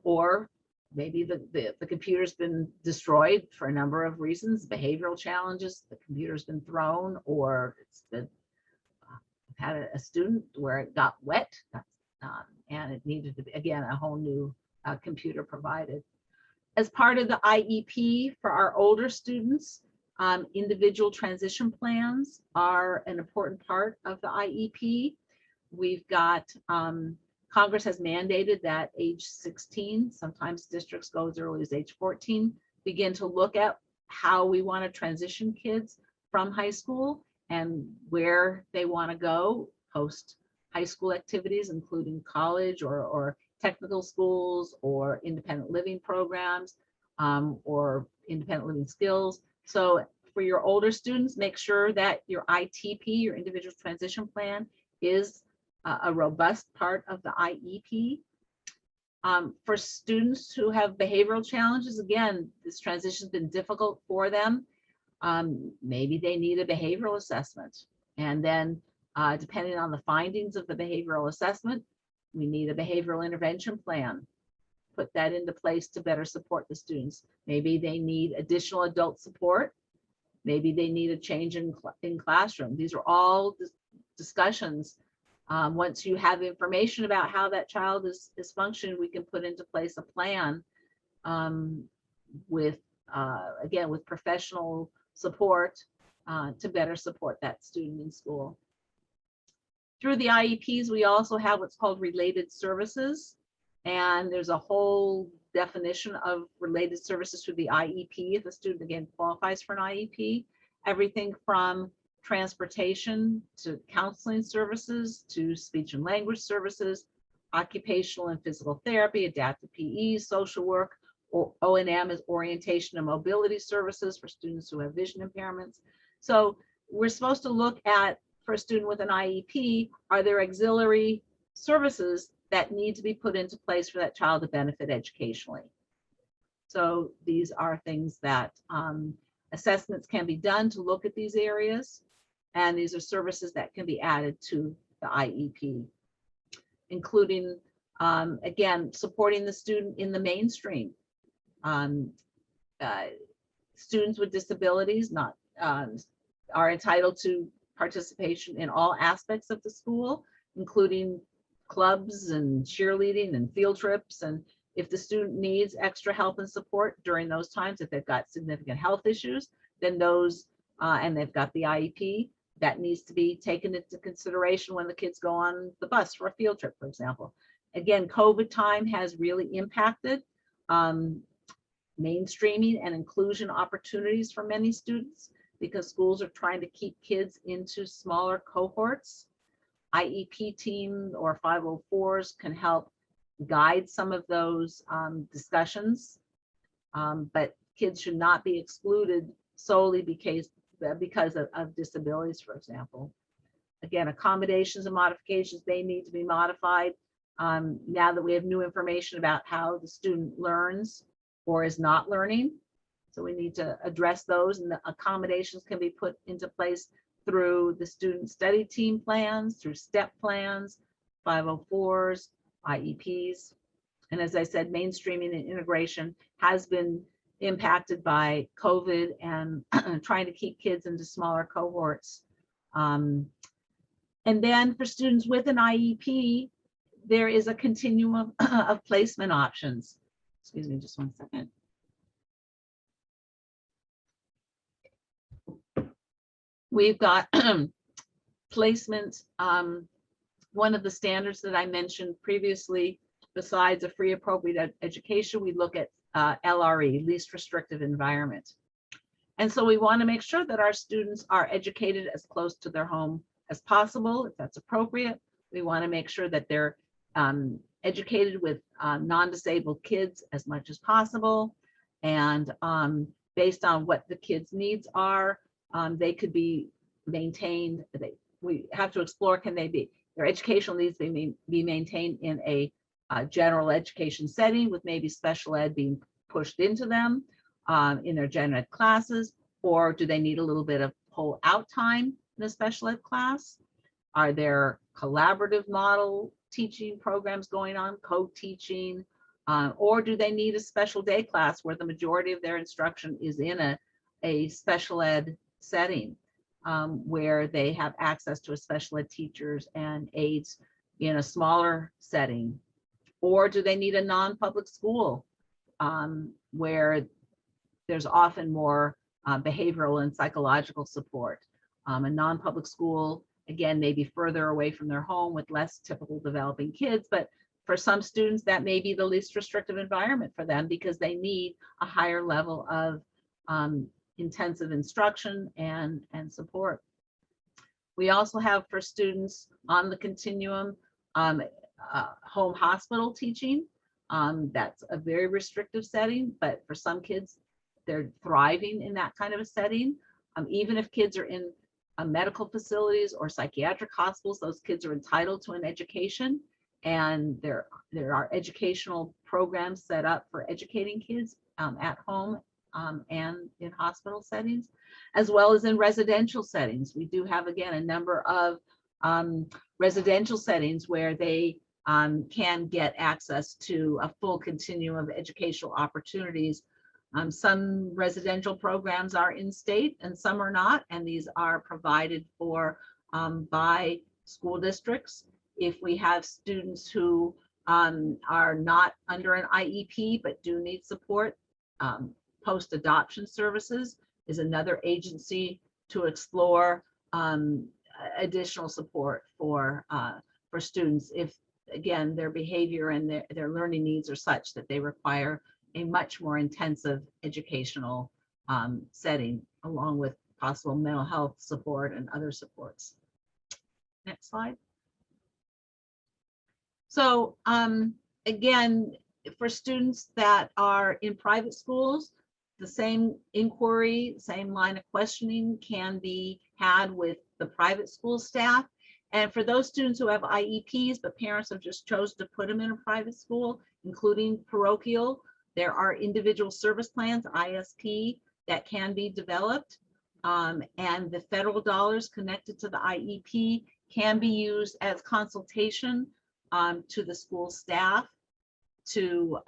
Or maybe the computer's been destroyed for a number of reasons, behavioral challenges, the computer's been thrown, or it's been had a student where it got wet, and it needed to be, again, a whole new computer provided. As part of the IEP for our older students, individual transition plans are an important part of the IEP. We've got, Congress has mandated that age 16, sometimes districts go as early as age 14, begin to look at how we want to transition kids from high school and where they want to go post high school activities, including college or technical schools or independent living programs, or independent living skills. So for your older students, make sure that your ITP, your individual transition plan, is a robust part of the IEP. For students who have behavioral challenges, again, this transition has been difficult for them. Maybe they need a behavioral assessment. And then depending on the findings of the behavioral assessment, we need a behavioral intervention plan. Put that into place to better support the students. Maybe they need additional adult support. Maybe they need a change in classroom. These are all discussions. Once you have information about how that child is functioning, we can put into place a plan with, again, with professional support to better support that student in school. Through the IEPs, we also have what's called related services. And there's a whole definition of related services through the IEP if a student, again, qualifies for an IEP. Everything from transportation to counseling services to speech and language services, occupational and physical therapy, adaptive PE, social work, or O&M is orientation and mobility services for students who have vision impairments. So we're supposed to look at, for a student with an IEP, are there auxiliary services that need to be put into place for that child to benefit educationally? So these are things that assessments can be done to look at these areas. And these are services that can be added to the IEP, including, again, supporting the student in the mainstream. Students with disabilities are entitled to participation in all aspects of the school, including clubs and cheerleading and field trips. And if the student needs extra help and support during those times, if they've got significant health issues, then those, and they've got the IEP, that needs to be taken into consideration when the kids go on the bus for a field trip, for example. Again, COVID time has really impacted mainstreaming and inclusion opportunities for many students because schools are trying to keep kids into smaller cohorts. IEP team or 504s can help guide some of those discussions, but kids should not be excluded solely because of disabilities, for example. Again, accommodations and modifications, they need to be modified now that we have new information about how the student learns or is not learning. So we need to address those, and the accommodations can be put into place through the student study team plans, through STEP plans, 504s, IEPs. And as I said, mainstreaming and integration has been impacted by COVID and trying to keep kids into smaller cohorts. And then for students with an IEP, there is a continuum of placement options. Excuse me, just one second. We've got placement, one of the standards that I mentioned previously, besides a free appropriate education, we look at LRE, least restrictive environment. And so we want to make sure that our students are educated as close to their home as possible, if that's appropriate. We want to make sure that they're educated with non-disabled kids as much as possible. And based on what the kids' needs are, they could be maintained. We have to explore, can they be, their educational needs be maintained in a general education setting with maybe special ed being pushed into them in their gen ed classes, or do they need a little bit of pull out time in a special ed class? Are there collaborative model teaching programs going on, co-teaching, or do they need a special day class where the majority of their instruction is in a special ed setting, where they have access to a special ed teachers and aides in a smaller setting? Or do they need a non-public school where there's often more behavioral and psychological support? A non-public school, again, maybe further away from their home with less typical developing kids, but for some students that may be the least restrictive environment for them because they need a higher level of intensive instruction and support. We also have for students on the continuum home hospital teaching. That's a very restrictive setting, but for some kids, they're thriving in that kind of a setting. Even if kids are in medical facilities or psychiatric hospitals, those kids are entitled to an education, and there are educational programs set up for educating kids at home and in hospital settings, as well as in residential settings. We do have, again, a number of residential settings where they can get access to a full continuum of educational opportunities. Some residential programs are in state and some are not, and these are provided for by school districts. If we have students who are not under an IEP but do need support, post-adoption services is another agency to explore additional support for students if, again, their behavior and their learning needs are such that they require a much more intensive educational setting, along with possible mental health support and other supports. Next slide. So again, for students that are in private schools, the same inquiry, same line of questioning can be had with the private school staff. And for those students who have IEPs, but parents have just chosen to put them in a private school, including parochial, there are individual service plans, ISP, that can be developed. And the federal dollars connected to the IEP can be used as consultation to the school staff to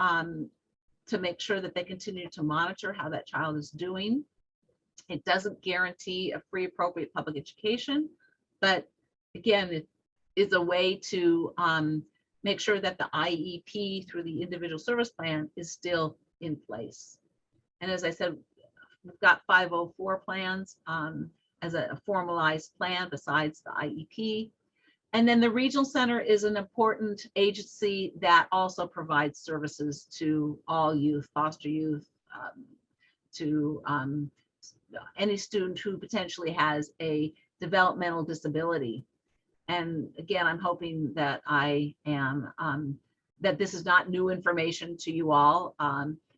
make sure that they continue to monitor how that child is doing. It doesn't guarantee a free appropriate public education, but again, it is a way to make sure that the IEP through the individual service plan is still in place. And as I said, we've got 504 plans as a formalized plan besides the IEP. And then the regional center is an important agency that also provides services to all youth, foster youth, to any student who potentially has a developmental disability. And again, I'm hoping that I am, that this is not new information to you all,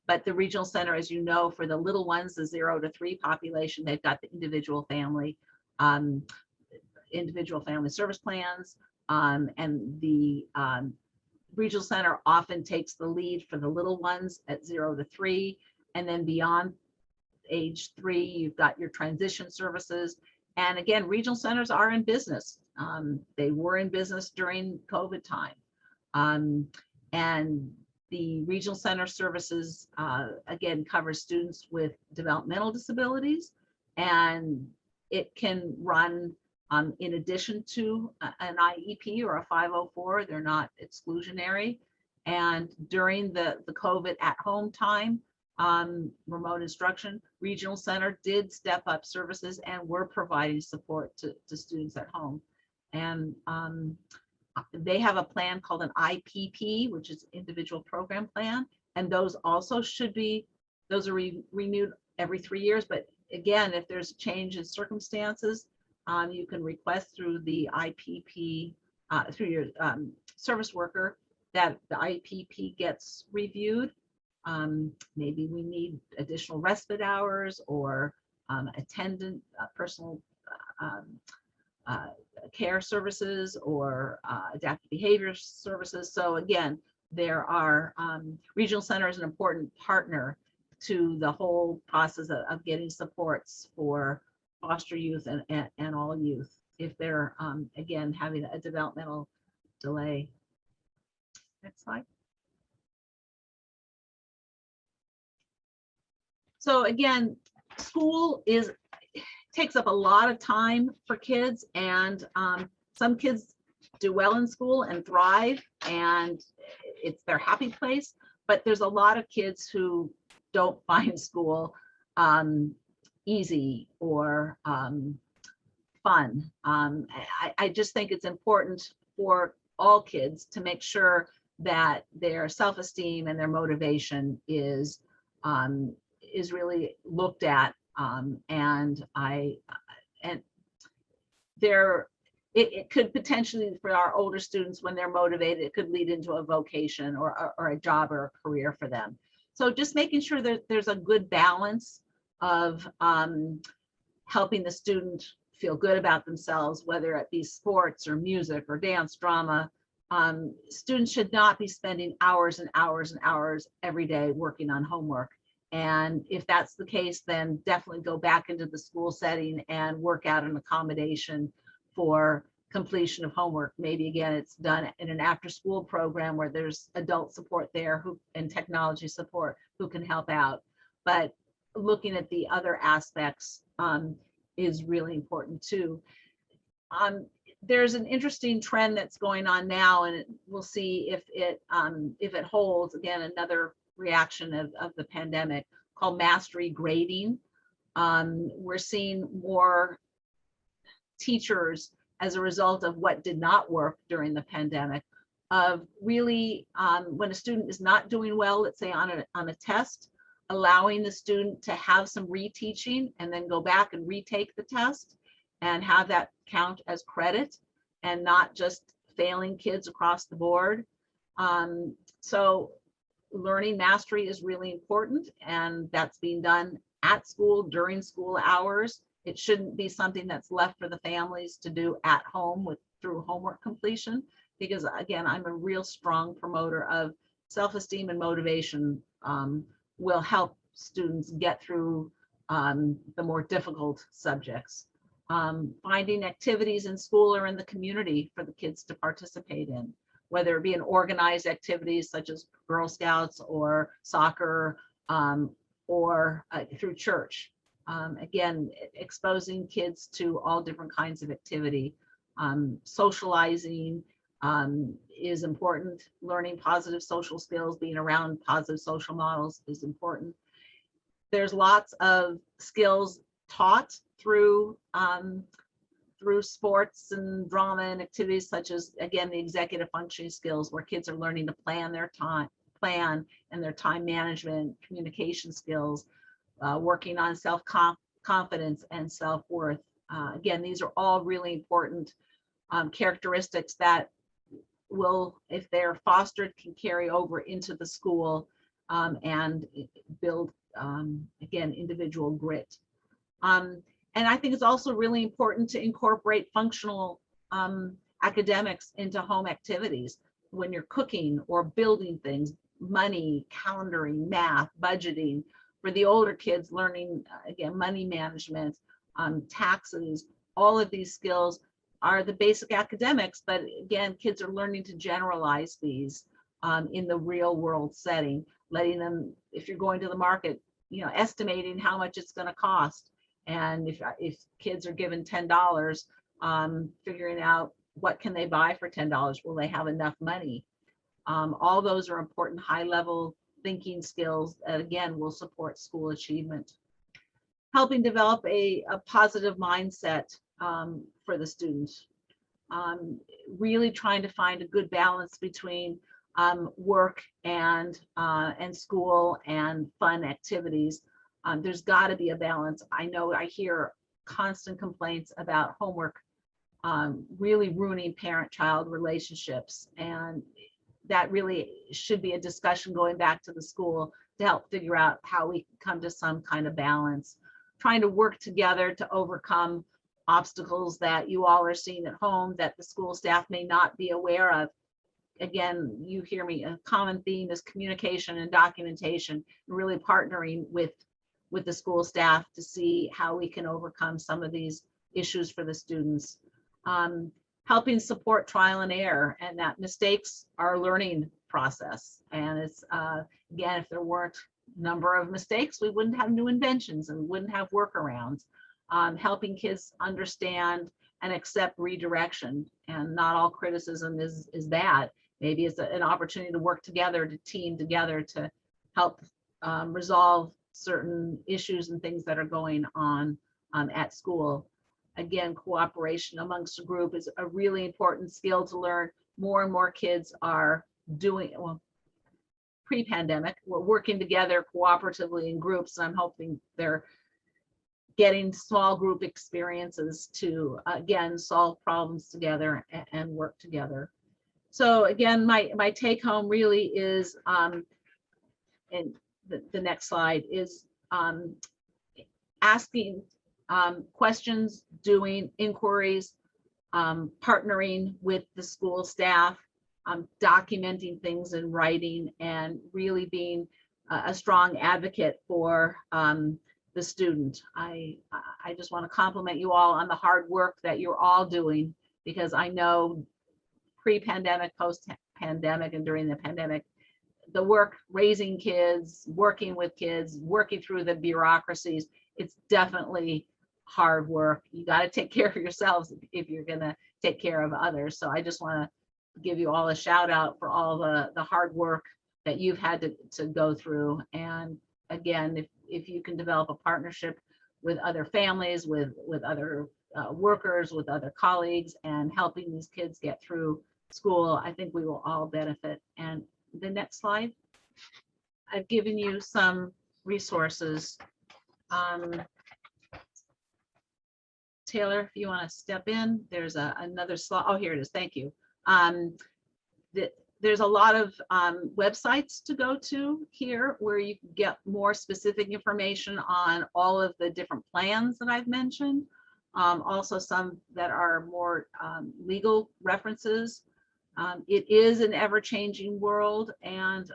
but the regional center, as you know, for the little ones, the 0 to 3 population, they've got the individual family service plans, and the regional center often takes the lead for the little ones at 0 to 3, and then beyond age 3, you've got your transition services. And again, regional centers are in business. They were in business during COVID time. And the regional center services, again, covers students with developmental disabilities, and it can run in addition to an IEP or a 504. They're not exclusionary. And during the COVID at home time, remote instruction, regional center did step up services and were providing support to students at home. and they have a plan called an IPP, which is individual program plan, and those also should be, those are renewed every 3 years. But again, if there's a change in circumstances, you can request through the IPP, through your service worker, that the IPP gets reviewed. Maybe we need additional respite hours, or attendant personal care services, or adaptive behavior services. So again, there are regional center is an important partner to the whole process of getting supports for foster youth and all youth if they're again having a developmental delay. Next slide. So again, school takes up a lot of time for kids, and some kids do well in school and thrive, and it's their happy place. But there's a lot of kids who don't find school easy or fun. I just think it's important for all kids to make sure that their self-esteem and their motivation is really looked at, and it could potentially, for our older students, when they're motivated, it could lead into a vocation or a job or a career for them. So just making sure that there's a good balance of helping the student feel good about themselves, whether it be sports or music or dance, drama. Students should not be spending hours and hours and hours every day working on homework. And if that's the case, then definitely go back into the school setting and work out an accommodation for completion of homework. Maybe again, it's done in an after-school program where there's adult support there and technology support who can help out. But looking at the other aspects is really important too. There's an interesting trend that's going on now, and we'll see if it holds. Again, another reaction of the pandemic, called mastery grading. We're seeing more teachers, as a result of what did not work during the pandemic, of really when a student is not doing well, let's say on a test, allowing the student to have some reteaching and then go back and retake the test and have that count as credit, and not just failing kids across the board. So learning mastery is really important, and that's being done at school during school hours. It shouldn't be something that's left for the families to do at home through homework completion, because again, I'm a real strong promoter of self-esteem and motivation will help students get through the more difficult subjects. Finding activities in school or in the community for the kids to participate in, whether it be in organized activities such as Girl Scouts or soccer, or through church. Again, exposing kids to all different kinds of activity. Socializing is important. Learning positive social skills, being around positive social models is important. There's lots of skills taught through sports and drama and activities, such as, again, the executive functioning skills, where kids are learning to plan their time and their time management, communication skills, working on self-confidence and self-worth. Again, these are all really important characteristics that will, if they're fostered, can carry over into the school and build, again, individual grit. And I think it's also really important to incorporate functional academics into home activities. When you're cooking or building things, money, calendaring, math, budgeting. For the older kids, learning, again, money management, taxes, all of these skills are the basic academics, but again, kids are learning to generalize these in the real world setting, letting them, if you're going to the market, estimating how much it's going to cost. And if kids are given $10, figuring out what can they buy for $10, will they have enough money? All those are important high-level thinking skills that, again, will support school achievement. Helping develop a positive mindset for the students. really trying to find a good balance between work and school and fun activities. There's got to be a balance. I know I hear constant complaints about homework really ruining parent-child relationships, and that really should be a discussion going back to the school to help figure out how we come to some kind of balance, trying to work together to overcome obstacles that you all are seeing at home that the school staff may not be aware of. Again, you hear me, a common theme is communication and documentation, and really partnering with the school staff to see how we can overcome some of these issues for the students. Helping support trial and error, and that mistakes are a learning process. And it's, again, if there weren't number of mistakes, we wouldn't have new inventions and we wouldn't have workarounds. Helping kids understand and accept redirection, and not all criticism is bad. Maybe it's an opportunity to work together, to team together to help resolve certain issues and things that are going on at school. Again, cooperation amongst a group is a really important skill to learn. More and more kids are doing, well, pre-pandemic, we're working together cooperatively in groups, and I'm hoping they're getting small group experiences to, again, solve problems together and work together. So again, my take home really is, and the next slide is asking questions, doing inquiries, partnering with the school staff, documenting things in writing, and really being a strong advocate for the student. I just want to compliment you all on the hard work that you're all doing, because I know pre-pandemic, post-pandemic, and during the pandemic, the work raising kids, working with kids, working through the bureaucracies, it's definitely hard work. You got to take care of yourselves if you're going to take care of others. So I just want to give you all a shout out for all the hard work that you've had to go through. And again, if you can develop a partnership with other families, with other workers, with other colleagues, and helping these kids get through school, I think we will all benefit. And the next slide, I've given you some resources. Taylor, if you want to step in, there's another slide. Oh, here it is. Thank you. There's a lot of websites to go to here where you can get more specific information on all of the different plans that I've mentioned. Also some that are more legal references. It is an ever-changing world, and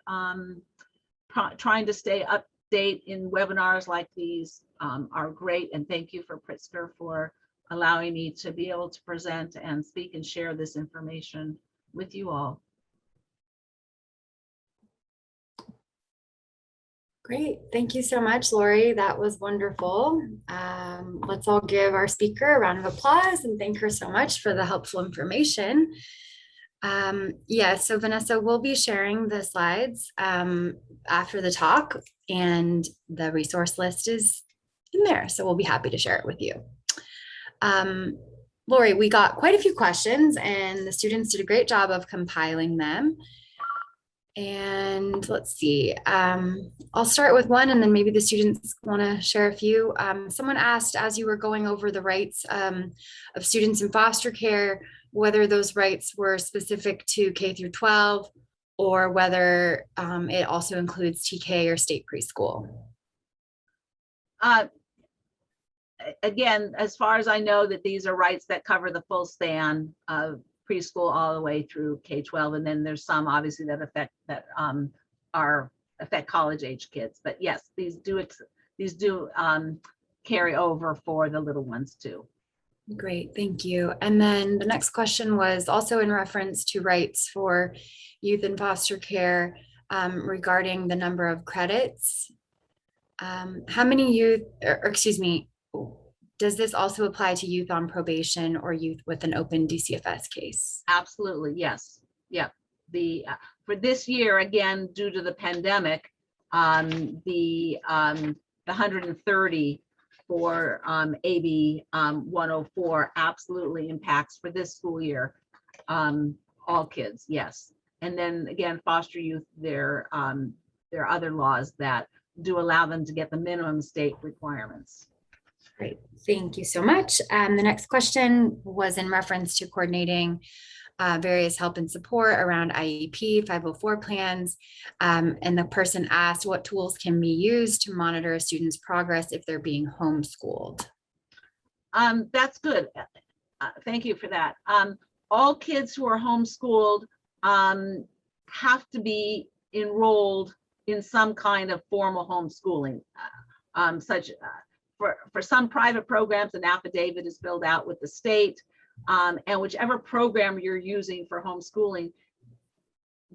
trying to stay update in webinars like these are great. And thank you for Pritzker for allowing me to be able to present and speak and share this information with you all. Great. Thank you so much, Lori. That was wonderful. Let's all give our speaker a round of applause and thank her so much for the helpful information. Yeah, so Vanessa will be sharing the slides after the talk, and the resource list is in there, so we'll be happy to share it with you. Lori, we got quite a few questions, and the students did a great job of compiling them. And let's see, I'll start with one, and then maybe the students want to share a few. Someone asked, as you were going over the rights of students in foster care, whether those rights were specific to K through 12, or whether it also includes TK or state preschool. Again, as far as I know, that these are rights that cover the full span of preschool all the way through K-12, and then there's some obviously that affect college age kids. But yes, these do carry over for the little ones too. Great, thank you. And then the next question was also in reference to rights for youth in foster care regarding the number of credits. How many youth, or excuse me, does this also apply to youth on probation or youth with an open DCFS case? Absolutely, yes. Yeah. For this year, again, due to the pandemic, the 130 for AB 104 absolutely impacts for this school year all kids, yes. And then again, foster youth, there are other laws that do allow them to get the minimum state requirements. Great, thank you so much. The next question was in reference to coordinating various help and support around IEP 504 plans. And the person asked what tools can be used to monitor a student's progress if they're being homeschooled. That's good. Thank you for that. All kids who are homeschooled have to be enrolled in some kind of formal homeschooling. For some private programs, an affidavit is filled out with the state, and whichever program you're using for homeschooling,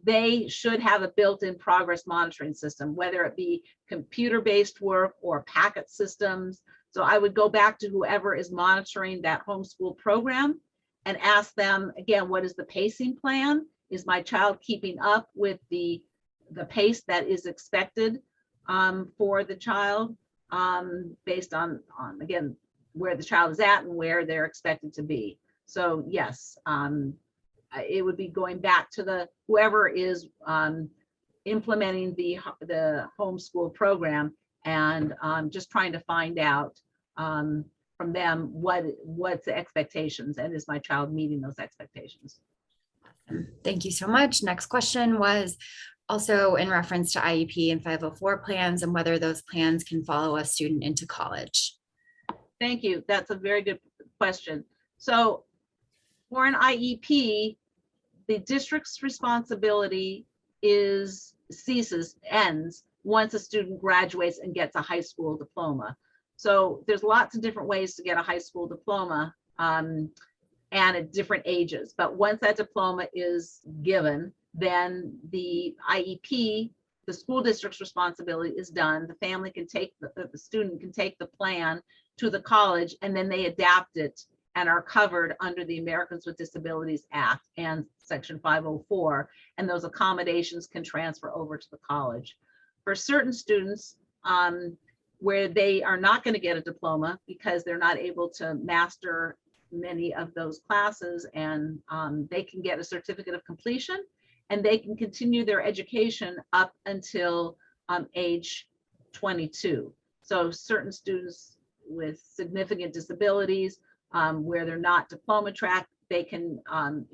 they should have a built-in progress monitoring system, whether it be computer-based work or packet systems. So I would go back to whoever is monitoring that homeschool program and ask them, again, what is the pacing plan? Is my child keeping up with the pace that is expected for the child based on, again, where the child is at and where they're expected to be. So yes, it would be going back to whoever is implementing the homeschool program and just trying to find out from them what's the expectations and is my child meeting those expectations. Thank you so much. Next question was also in reference to IEP and 504 plans and whether those plans can follow a student into college. Thank you. That's a very good question. So for an IEP, the district's responsibility ends once a student graduates and gets a high school diploma. So there's lots of different ways to get a high school diploma and at different ages. But once that diploma is given, then the IEP, the school district's responsibility is done. The family can take, the student can take the plan to the college and then they adapt it and are covered under the Americans with Disabilities Act and Section 504, and those accommodations can transfer over to the college. For certain students, where they are not going to get a diploma because they're not able to master many of those classes, and they can get a certificate of completion, and they can continue their education up until age 22. So certain students with significant disabilities, where they're not diploma track, they can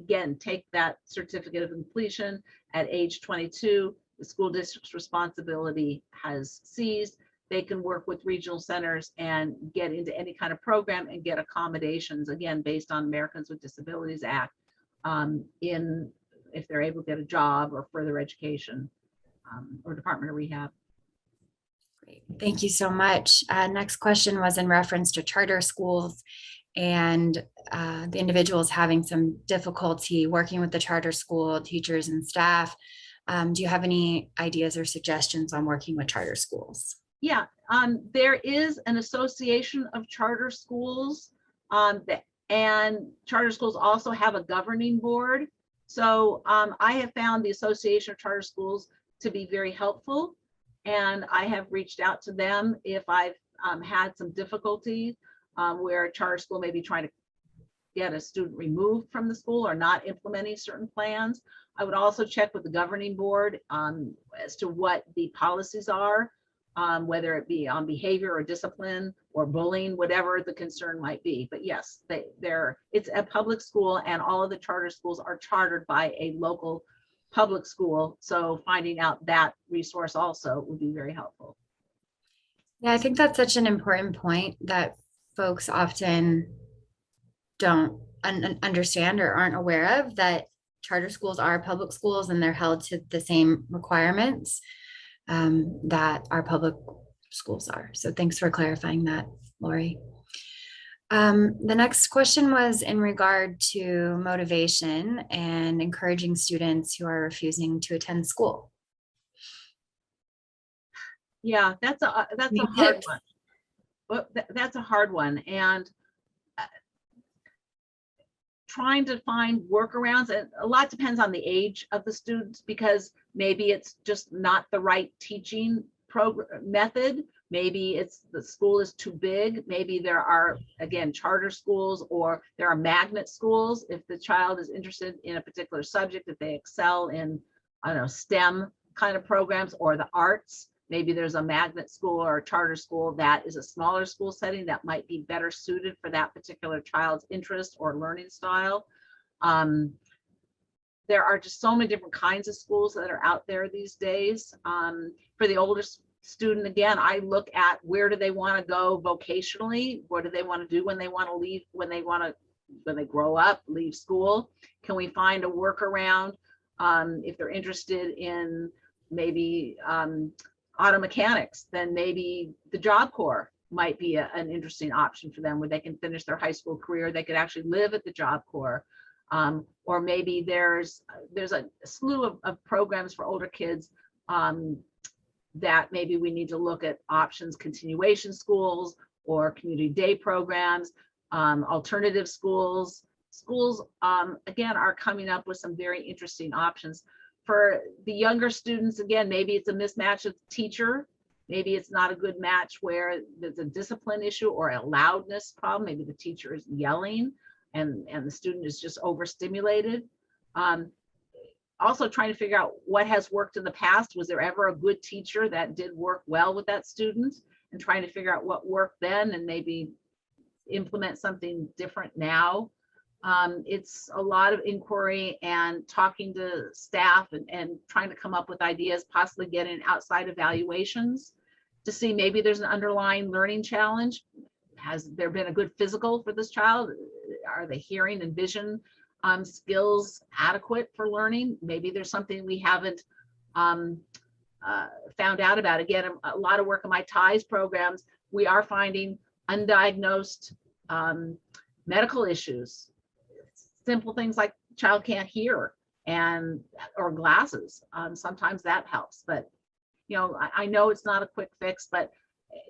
again take that certificate of completion at age 22. The school district's responsibility has ceased. They can work with regional centers and get into any kind of program and get accommodations, again, based on Americans with Disabilities Act, if they're able to get a job or further education or Department of Rehab. Great. Thank you so much. Next question was in reference to charter schools and the individuals having some difficulty working with the charter school teachers and staff. Do you have any ideas or suggestions on working with charter schools? Yeah, there is an association of charter schools, and charter schools also have a governing board. So I have found the Association of Charter Schools to be very helpful, and I have reached out to them if I've had some difficulty where a charter school may be trying to get a student removed from the school or not implementing certain plans. I would also check with the governing board as to what the policies are, whether it be on behavior or discipline or bullying, whatever the concern might be. But yes, it's a public school, and all of the charter schools are chartered by a local public school. So finding out that resource also would be very helpful. Yeah, I think that's such an important point that folks often don't understand or aren't aware of, that charter schools are public schools and they're held to the same requirements that our public schools are. So thanks for clarifying that, Lori. The next question was in regard to motivation and encouraging students who are refusing to attend school. Yeah, that's a hard one. Well, that's a hard one, and trying to find workarounds, and a lot depends on the age of the students, because maybe it's just not the right teaching program method Maybe it's the school is too big. Maybe there are, again, charter schools, or there are magnet schools. If the child is interested in a particular subject, if they excel in, I don't know, STEM kind of programs or the arts, maybe there's a magnet school or a charter school that is a smaller school setting that might be better suited for that particular child's interest or learning style. There are just so many different kinds of schools that are out there these days. For the older student, again, I look at where do they want to go vocationally? What do they want to do when they want to leave, when they grow up, leave school? Can we find a workaround? If they're interested in maybe auto mechanics, then maybe the Job Corps might be an interesting option for them, where they can finish their high school career. They could actually live at the Job Corps. Or maybe there's a slew of programs for older kids that maybe we need to look at options, continuation schools or community day programs, alternative schools. Schools, again, are coming up with some very interesting options. For the younger students, again, maybe it's a mismatch of teacher. Maybe it's not a good match where there's a discipline issue or a loudness problem. Maybe the teacher is yelling and the student is just overstimulated. Also trying to figure out what has worked in the past. Was there ever a good teacher that did work well with that student? And trying to figure out what worked then and maybe implement something different now. It's a lot of inquiry and talking to staff and trying to come up with ideas, possibly getting outside evaluations to see maybe there's an underlying learning challenge. Has there been a good physical for this child? Are the hearing and vision skills adequate for learning? Maybe there's something we haven't found out about. Again, a lot of work in my TIES programs, we are finding undiagnosed medical issues. Simple things like child can't hear or glasses. Sometimes that helps, but I know it's not a quick fix, but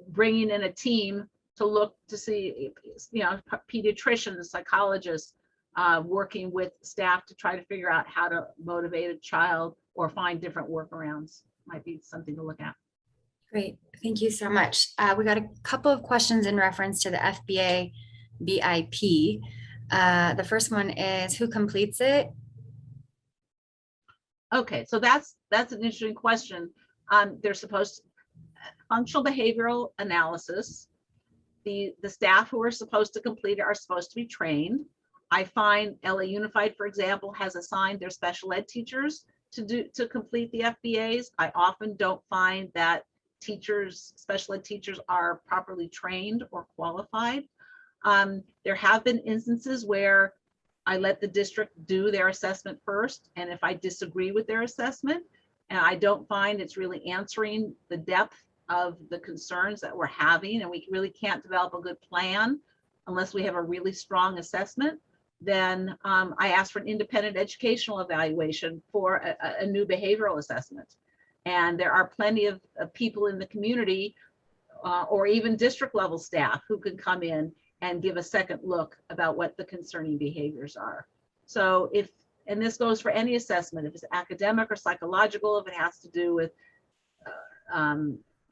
bringing in a team to look to see, pediatricians, psychologists, working with staff to try to figure out how to motivate a child or find different workarounds might be something to look at. Great, thank you so much. We got a couple of questions in reference to the FBA BIP. The first one is, who completes it? Okay, so that's an interesting question. They're supposed to functional behavioral analysis. The staff who are supposed to complete it are supposed to be trained. I find LA Unified, for example, has assigned their special ed teachers to complete the FBAs. I often don't find that special ed teachers are properly trained or qualified. There have been instances where I let the district do their assessment first, and if I disagree with their assessment and I don't find it's really answering the depth of the concerns that we're having, and we really can't develop a good plan unless we have a really strong assessment, then I ask for an independent educational evaluation for a new behavioral assessment. And there are plenty of people in the community or even district level staff who can come in and give a second look about what the concerning behaviors are. So and this goes for any assessment, if it's academic or psychological, if it has to do with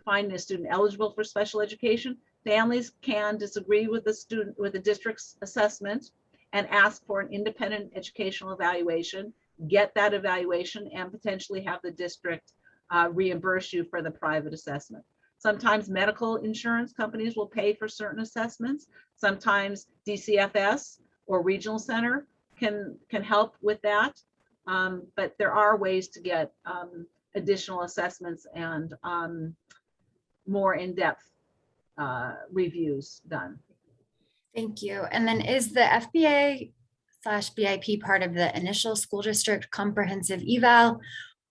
finding a student eligible for special education, families can disagree with the district's assessment and ask for an independent educational evaluation, get that evaluation, and potentially have the district reimburse you for the private assessment. Sometimes medical insurance companies will pay for certain assessments. Sometimes DCFS or regional center can help with that. But there are ways to get additional assessments and more in-depth reviews done. Thank you. And then is the FBA/BIP part of the initial school district comprehensive eval,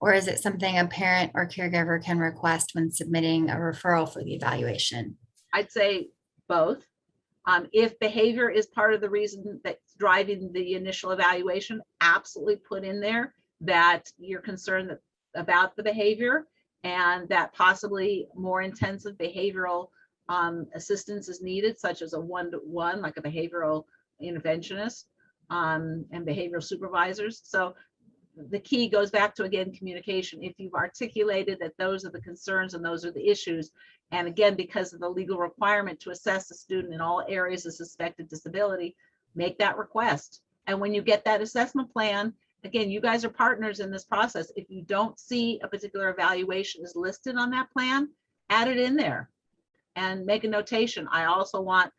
or is it something a parent or caregiver can request when submitting a referral for the evaluation? I'd say both. If behavior is part of the reason that's driving the initial evaluation, absolutely put in there that you're concerned about the behavior and that possibly more intensive behavioral assistance is needed, such as a one-to-one, like a behavioral interventionist and behavioral supervisors. So the key goes back to, again, communication. If you've articulated that those are the concerns and those are the issues, and again, because of the legal requirement to assess a student in all areas of suspected disability, make that request. And when you get that assessment plan, again, you guys are partners in this process. If you don't see a particular evaluation is listed on that plan, add it in there and make a notation. I also want,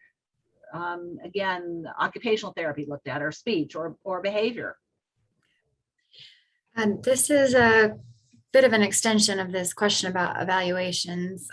again, occupational therapy looked at, or speech, or behavior. And this is a bit of an extension of this question about evaluations.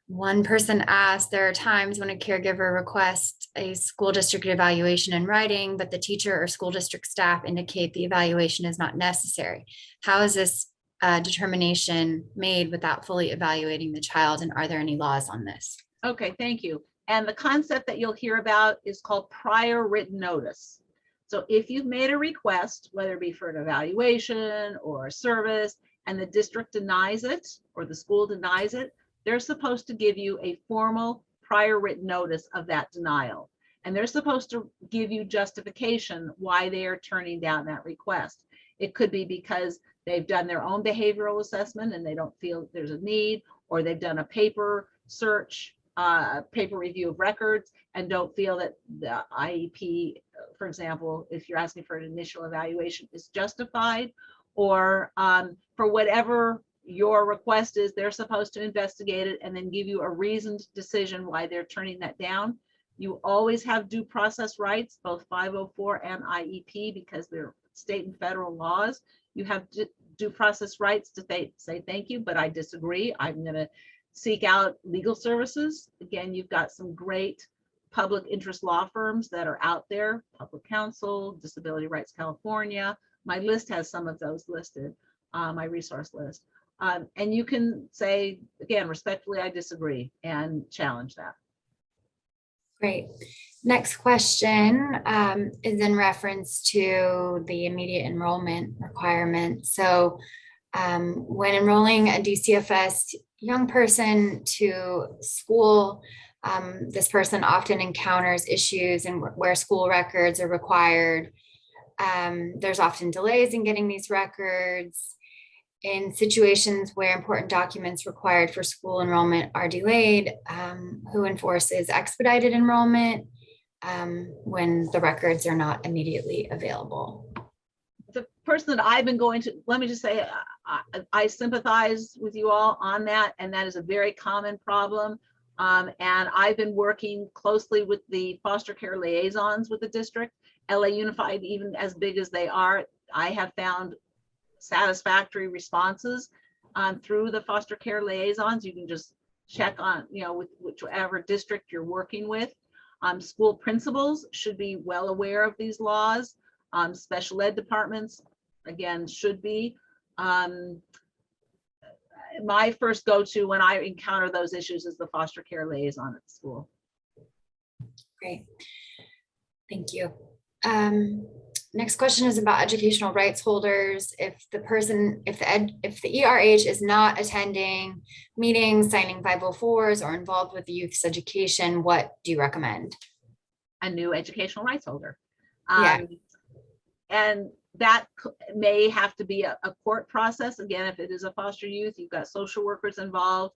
One person asked, there are times when a caregiver requests a school district evaluation in writing, but the teacher or school district staff indicate the evaluation is not necessary. How is this determination made without fully evaluating the child? And are there any laws on this? Okay, thank you. And the concept that you'll hear about is called prior written notice. So if you've made a request, whether it be for an evaluation or a service, and the district denies it or the school denies it, they're supposed to give you a formal prior written notice of that denial. And they're supposed to give you justification why they are turning down that request. It could be because they've done their own behavioral assessment and they don't feel there's a need, or they've done a paper search, paper review of records, and don't feel that the IEP, for example, if you're asking for an initial evaluation, is justified, or for whatever your request is, they're supposed to investigate it and then give you a reasoned decision why they're turning that down. You always have due process rights, both 504 and IEP, because they're state and federal laws. You have due process rights to say thank you, but I disagree. I'm going to seek out legal services. Again, you've got some great public interest law firms that are out there, Public Counsel, Disability Rights California. My list has some of those listed, my resource list. And you can say, again, respectfully, I disagree, and challenge that. Great. Next question is in reference to the immediate enrollment requirement. So when enrolling a DCFS young person to school, this person often encounters issues and where school records are required. There's often delays in getting these records. In situations where important documents required for school enrollment are delayed, who enforces expedited enrollment when the records are not immediately available? The person that I've been going to, let me just say, I sympathize with you all on that, and that is a very common problem. And I've been working closely with the foster care liaisons with the district. LA Unified, even as big as they are, I have found satisfactory responses through the foster care liaisons. You can just check on, with whichever district you're working with. School principals should be well aware of these laws. Special ed departments, again, should be. My first go-to when I encounter those issues is the foster care liaison at the school. Great, thank you. Next question is about educational rights holders. If the ERH is not attending meetings, signing 504s, or involved with the youth's education, what do you recommend? A new educational rights holder. Yeah. And that may have to be a court process. Again, if it is a foster youth, you've got social workers involved.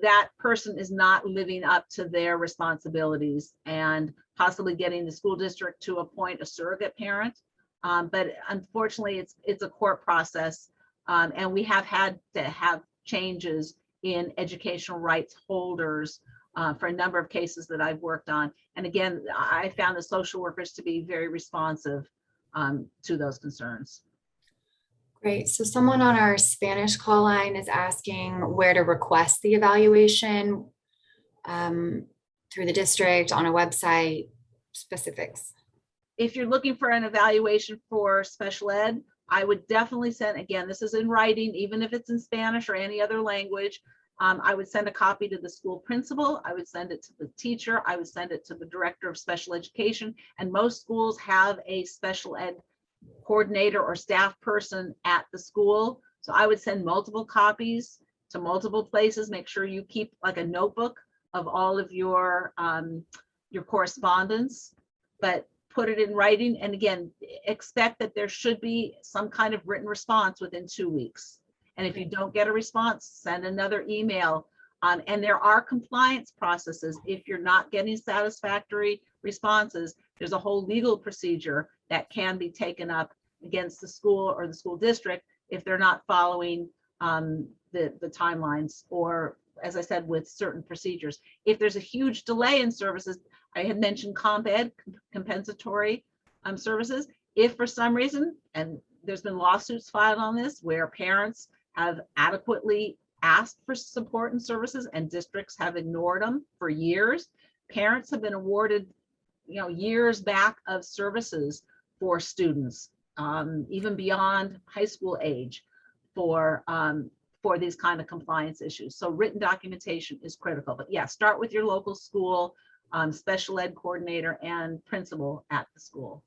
That person is not living up to their responsibilities, and possibly getting the school district to appoint a surrogate parent. But unfortunately, it's a court process, and we have had to have changes in educational rights holders for a number of cases that I've worked on. And again, I found the social workers to be very responsive to those concerns. Great. So someone on our Spanish call line is asking where to request the evaluation through the district, on a website, specifics. If you're looking for an evaluation for special ed, I would definitely send, again, this is in writing, even if it's in Spanish or any other language, I would send a copy to the school principal. I would send it to the teacher. I would send it to the director of special education. And most schools have a special ed coordinator or staff person at the school. So I would send multiple copies to multiple places. Make sure you keep like a notebook of all of your correspondence. But put it in writing. And again, expect that there should be some kind of written response within 2 weeks. And if you don't get a response, send another email. And there are compliance processes. If you're not getting satisfactory responses, there's a whole legal procedure that can be taken up against the school or the school district if they're not following the timelines, or, as I said, with certain procedures. If there's a huge delay in services, I had mentioned comp ed, compensatory services. If for some reason, and there's been lawsuits filed on this, where parents have adequately asked for support and services and districts have ignored them for years, parents have been awarded, years back of services for students, even beyond high school age, for these kind of compliance issues. So written documentation is critical. But yeah, start with your local school, special ed coordinator and principal at the school.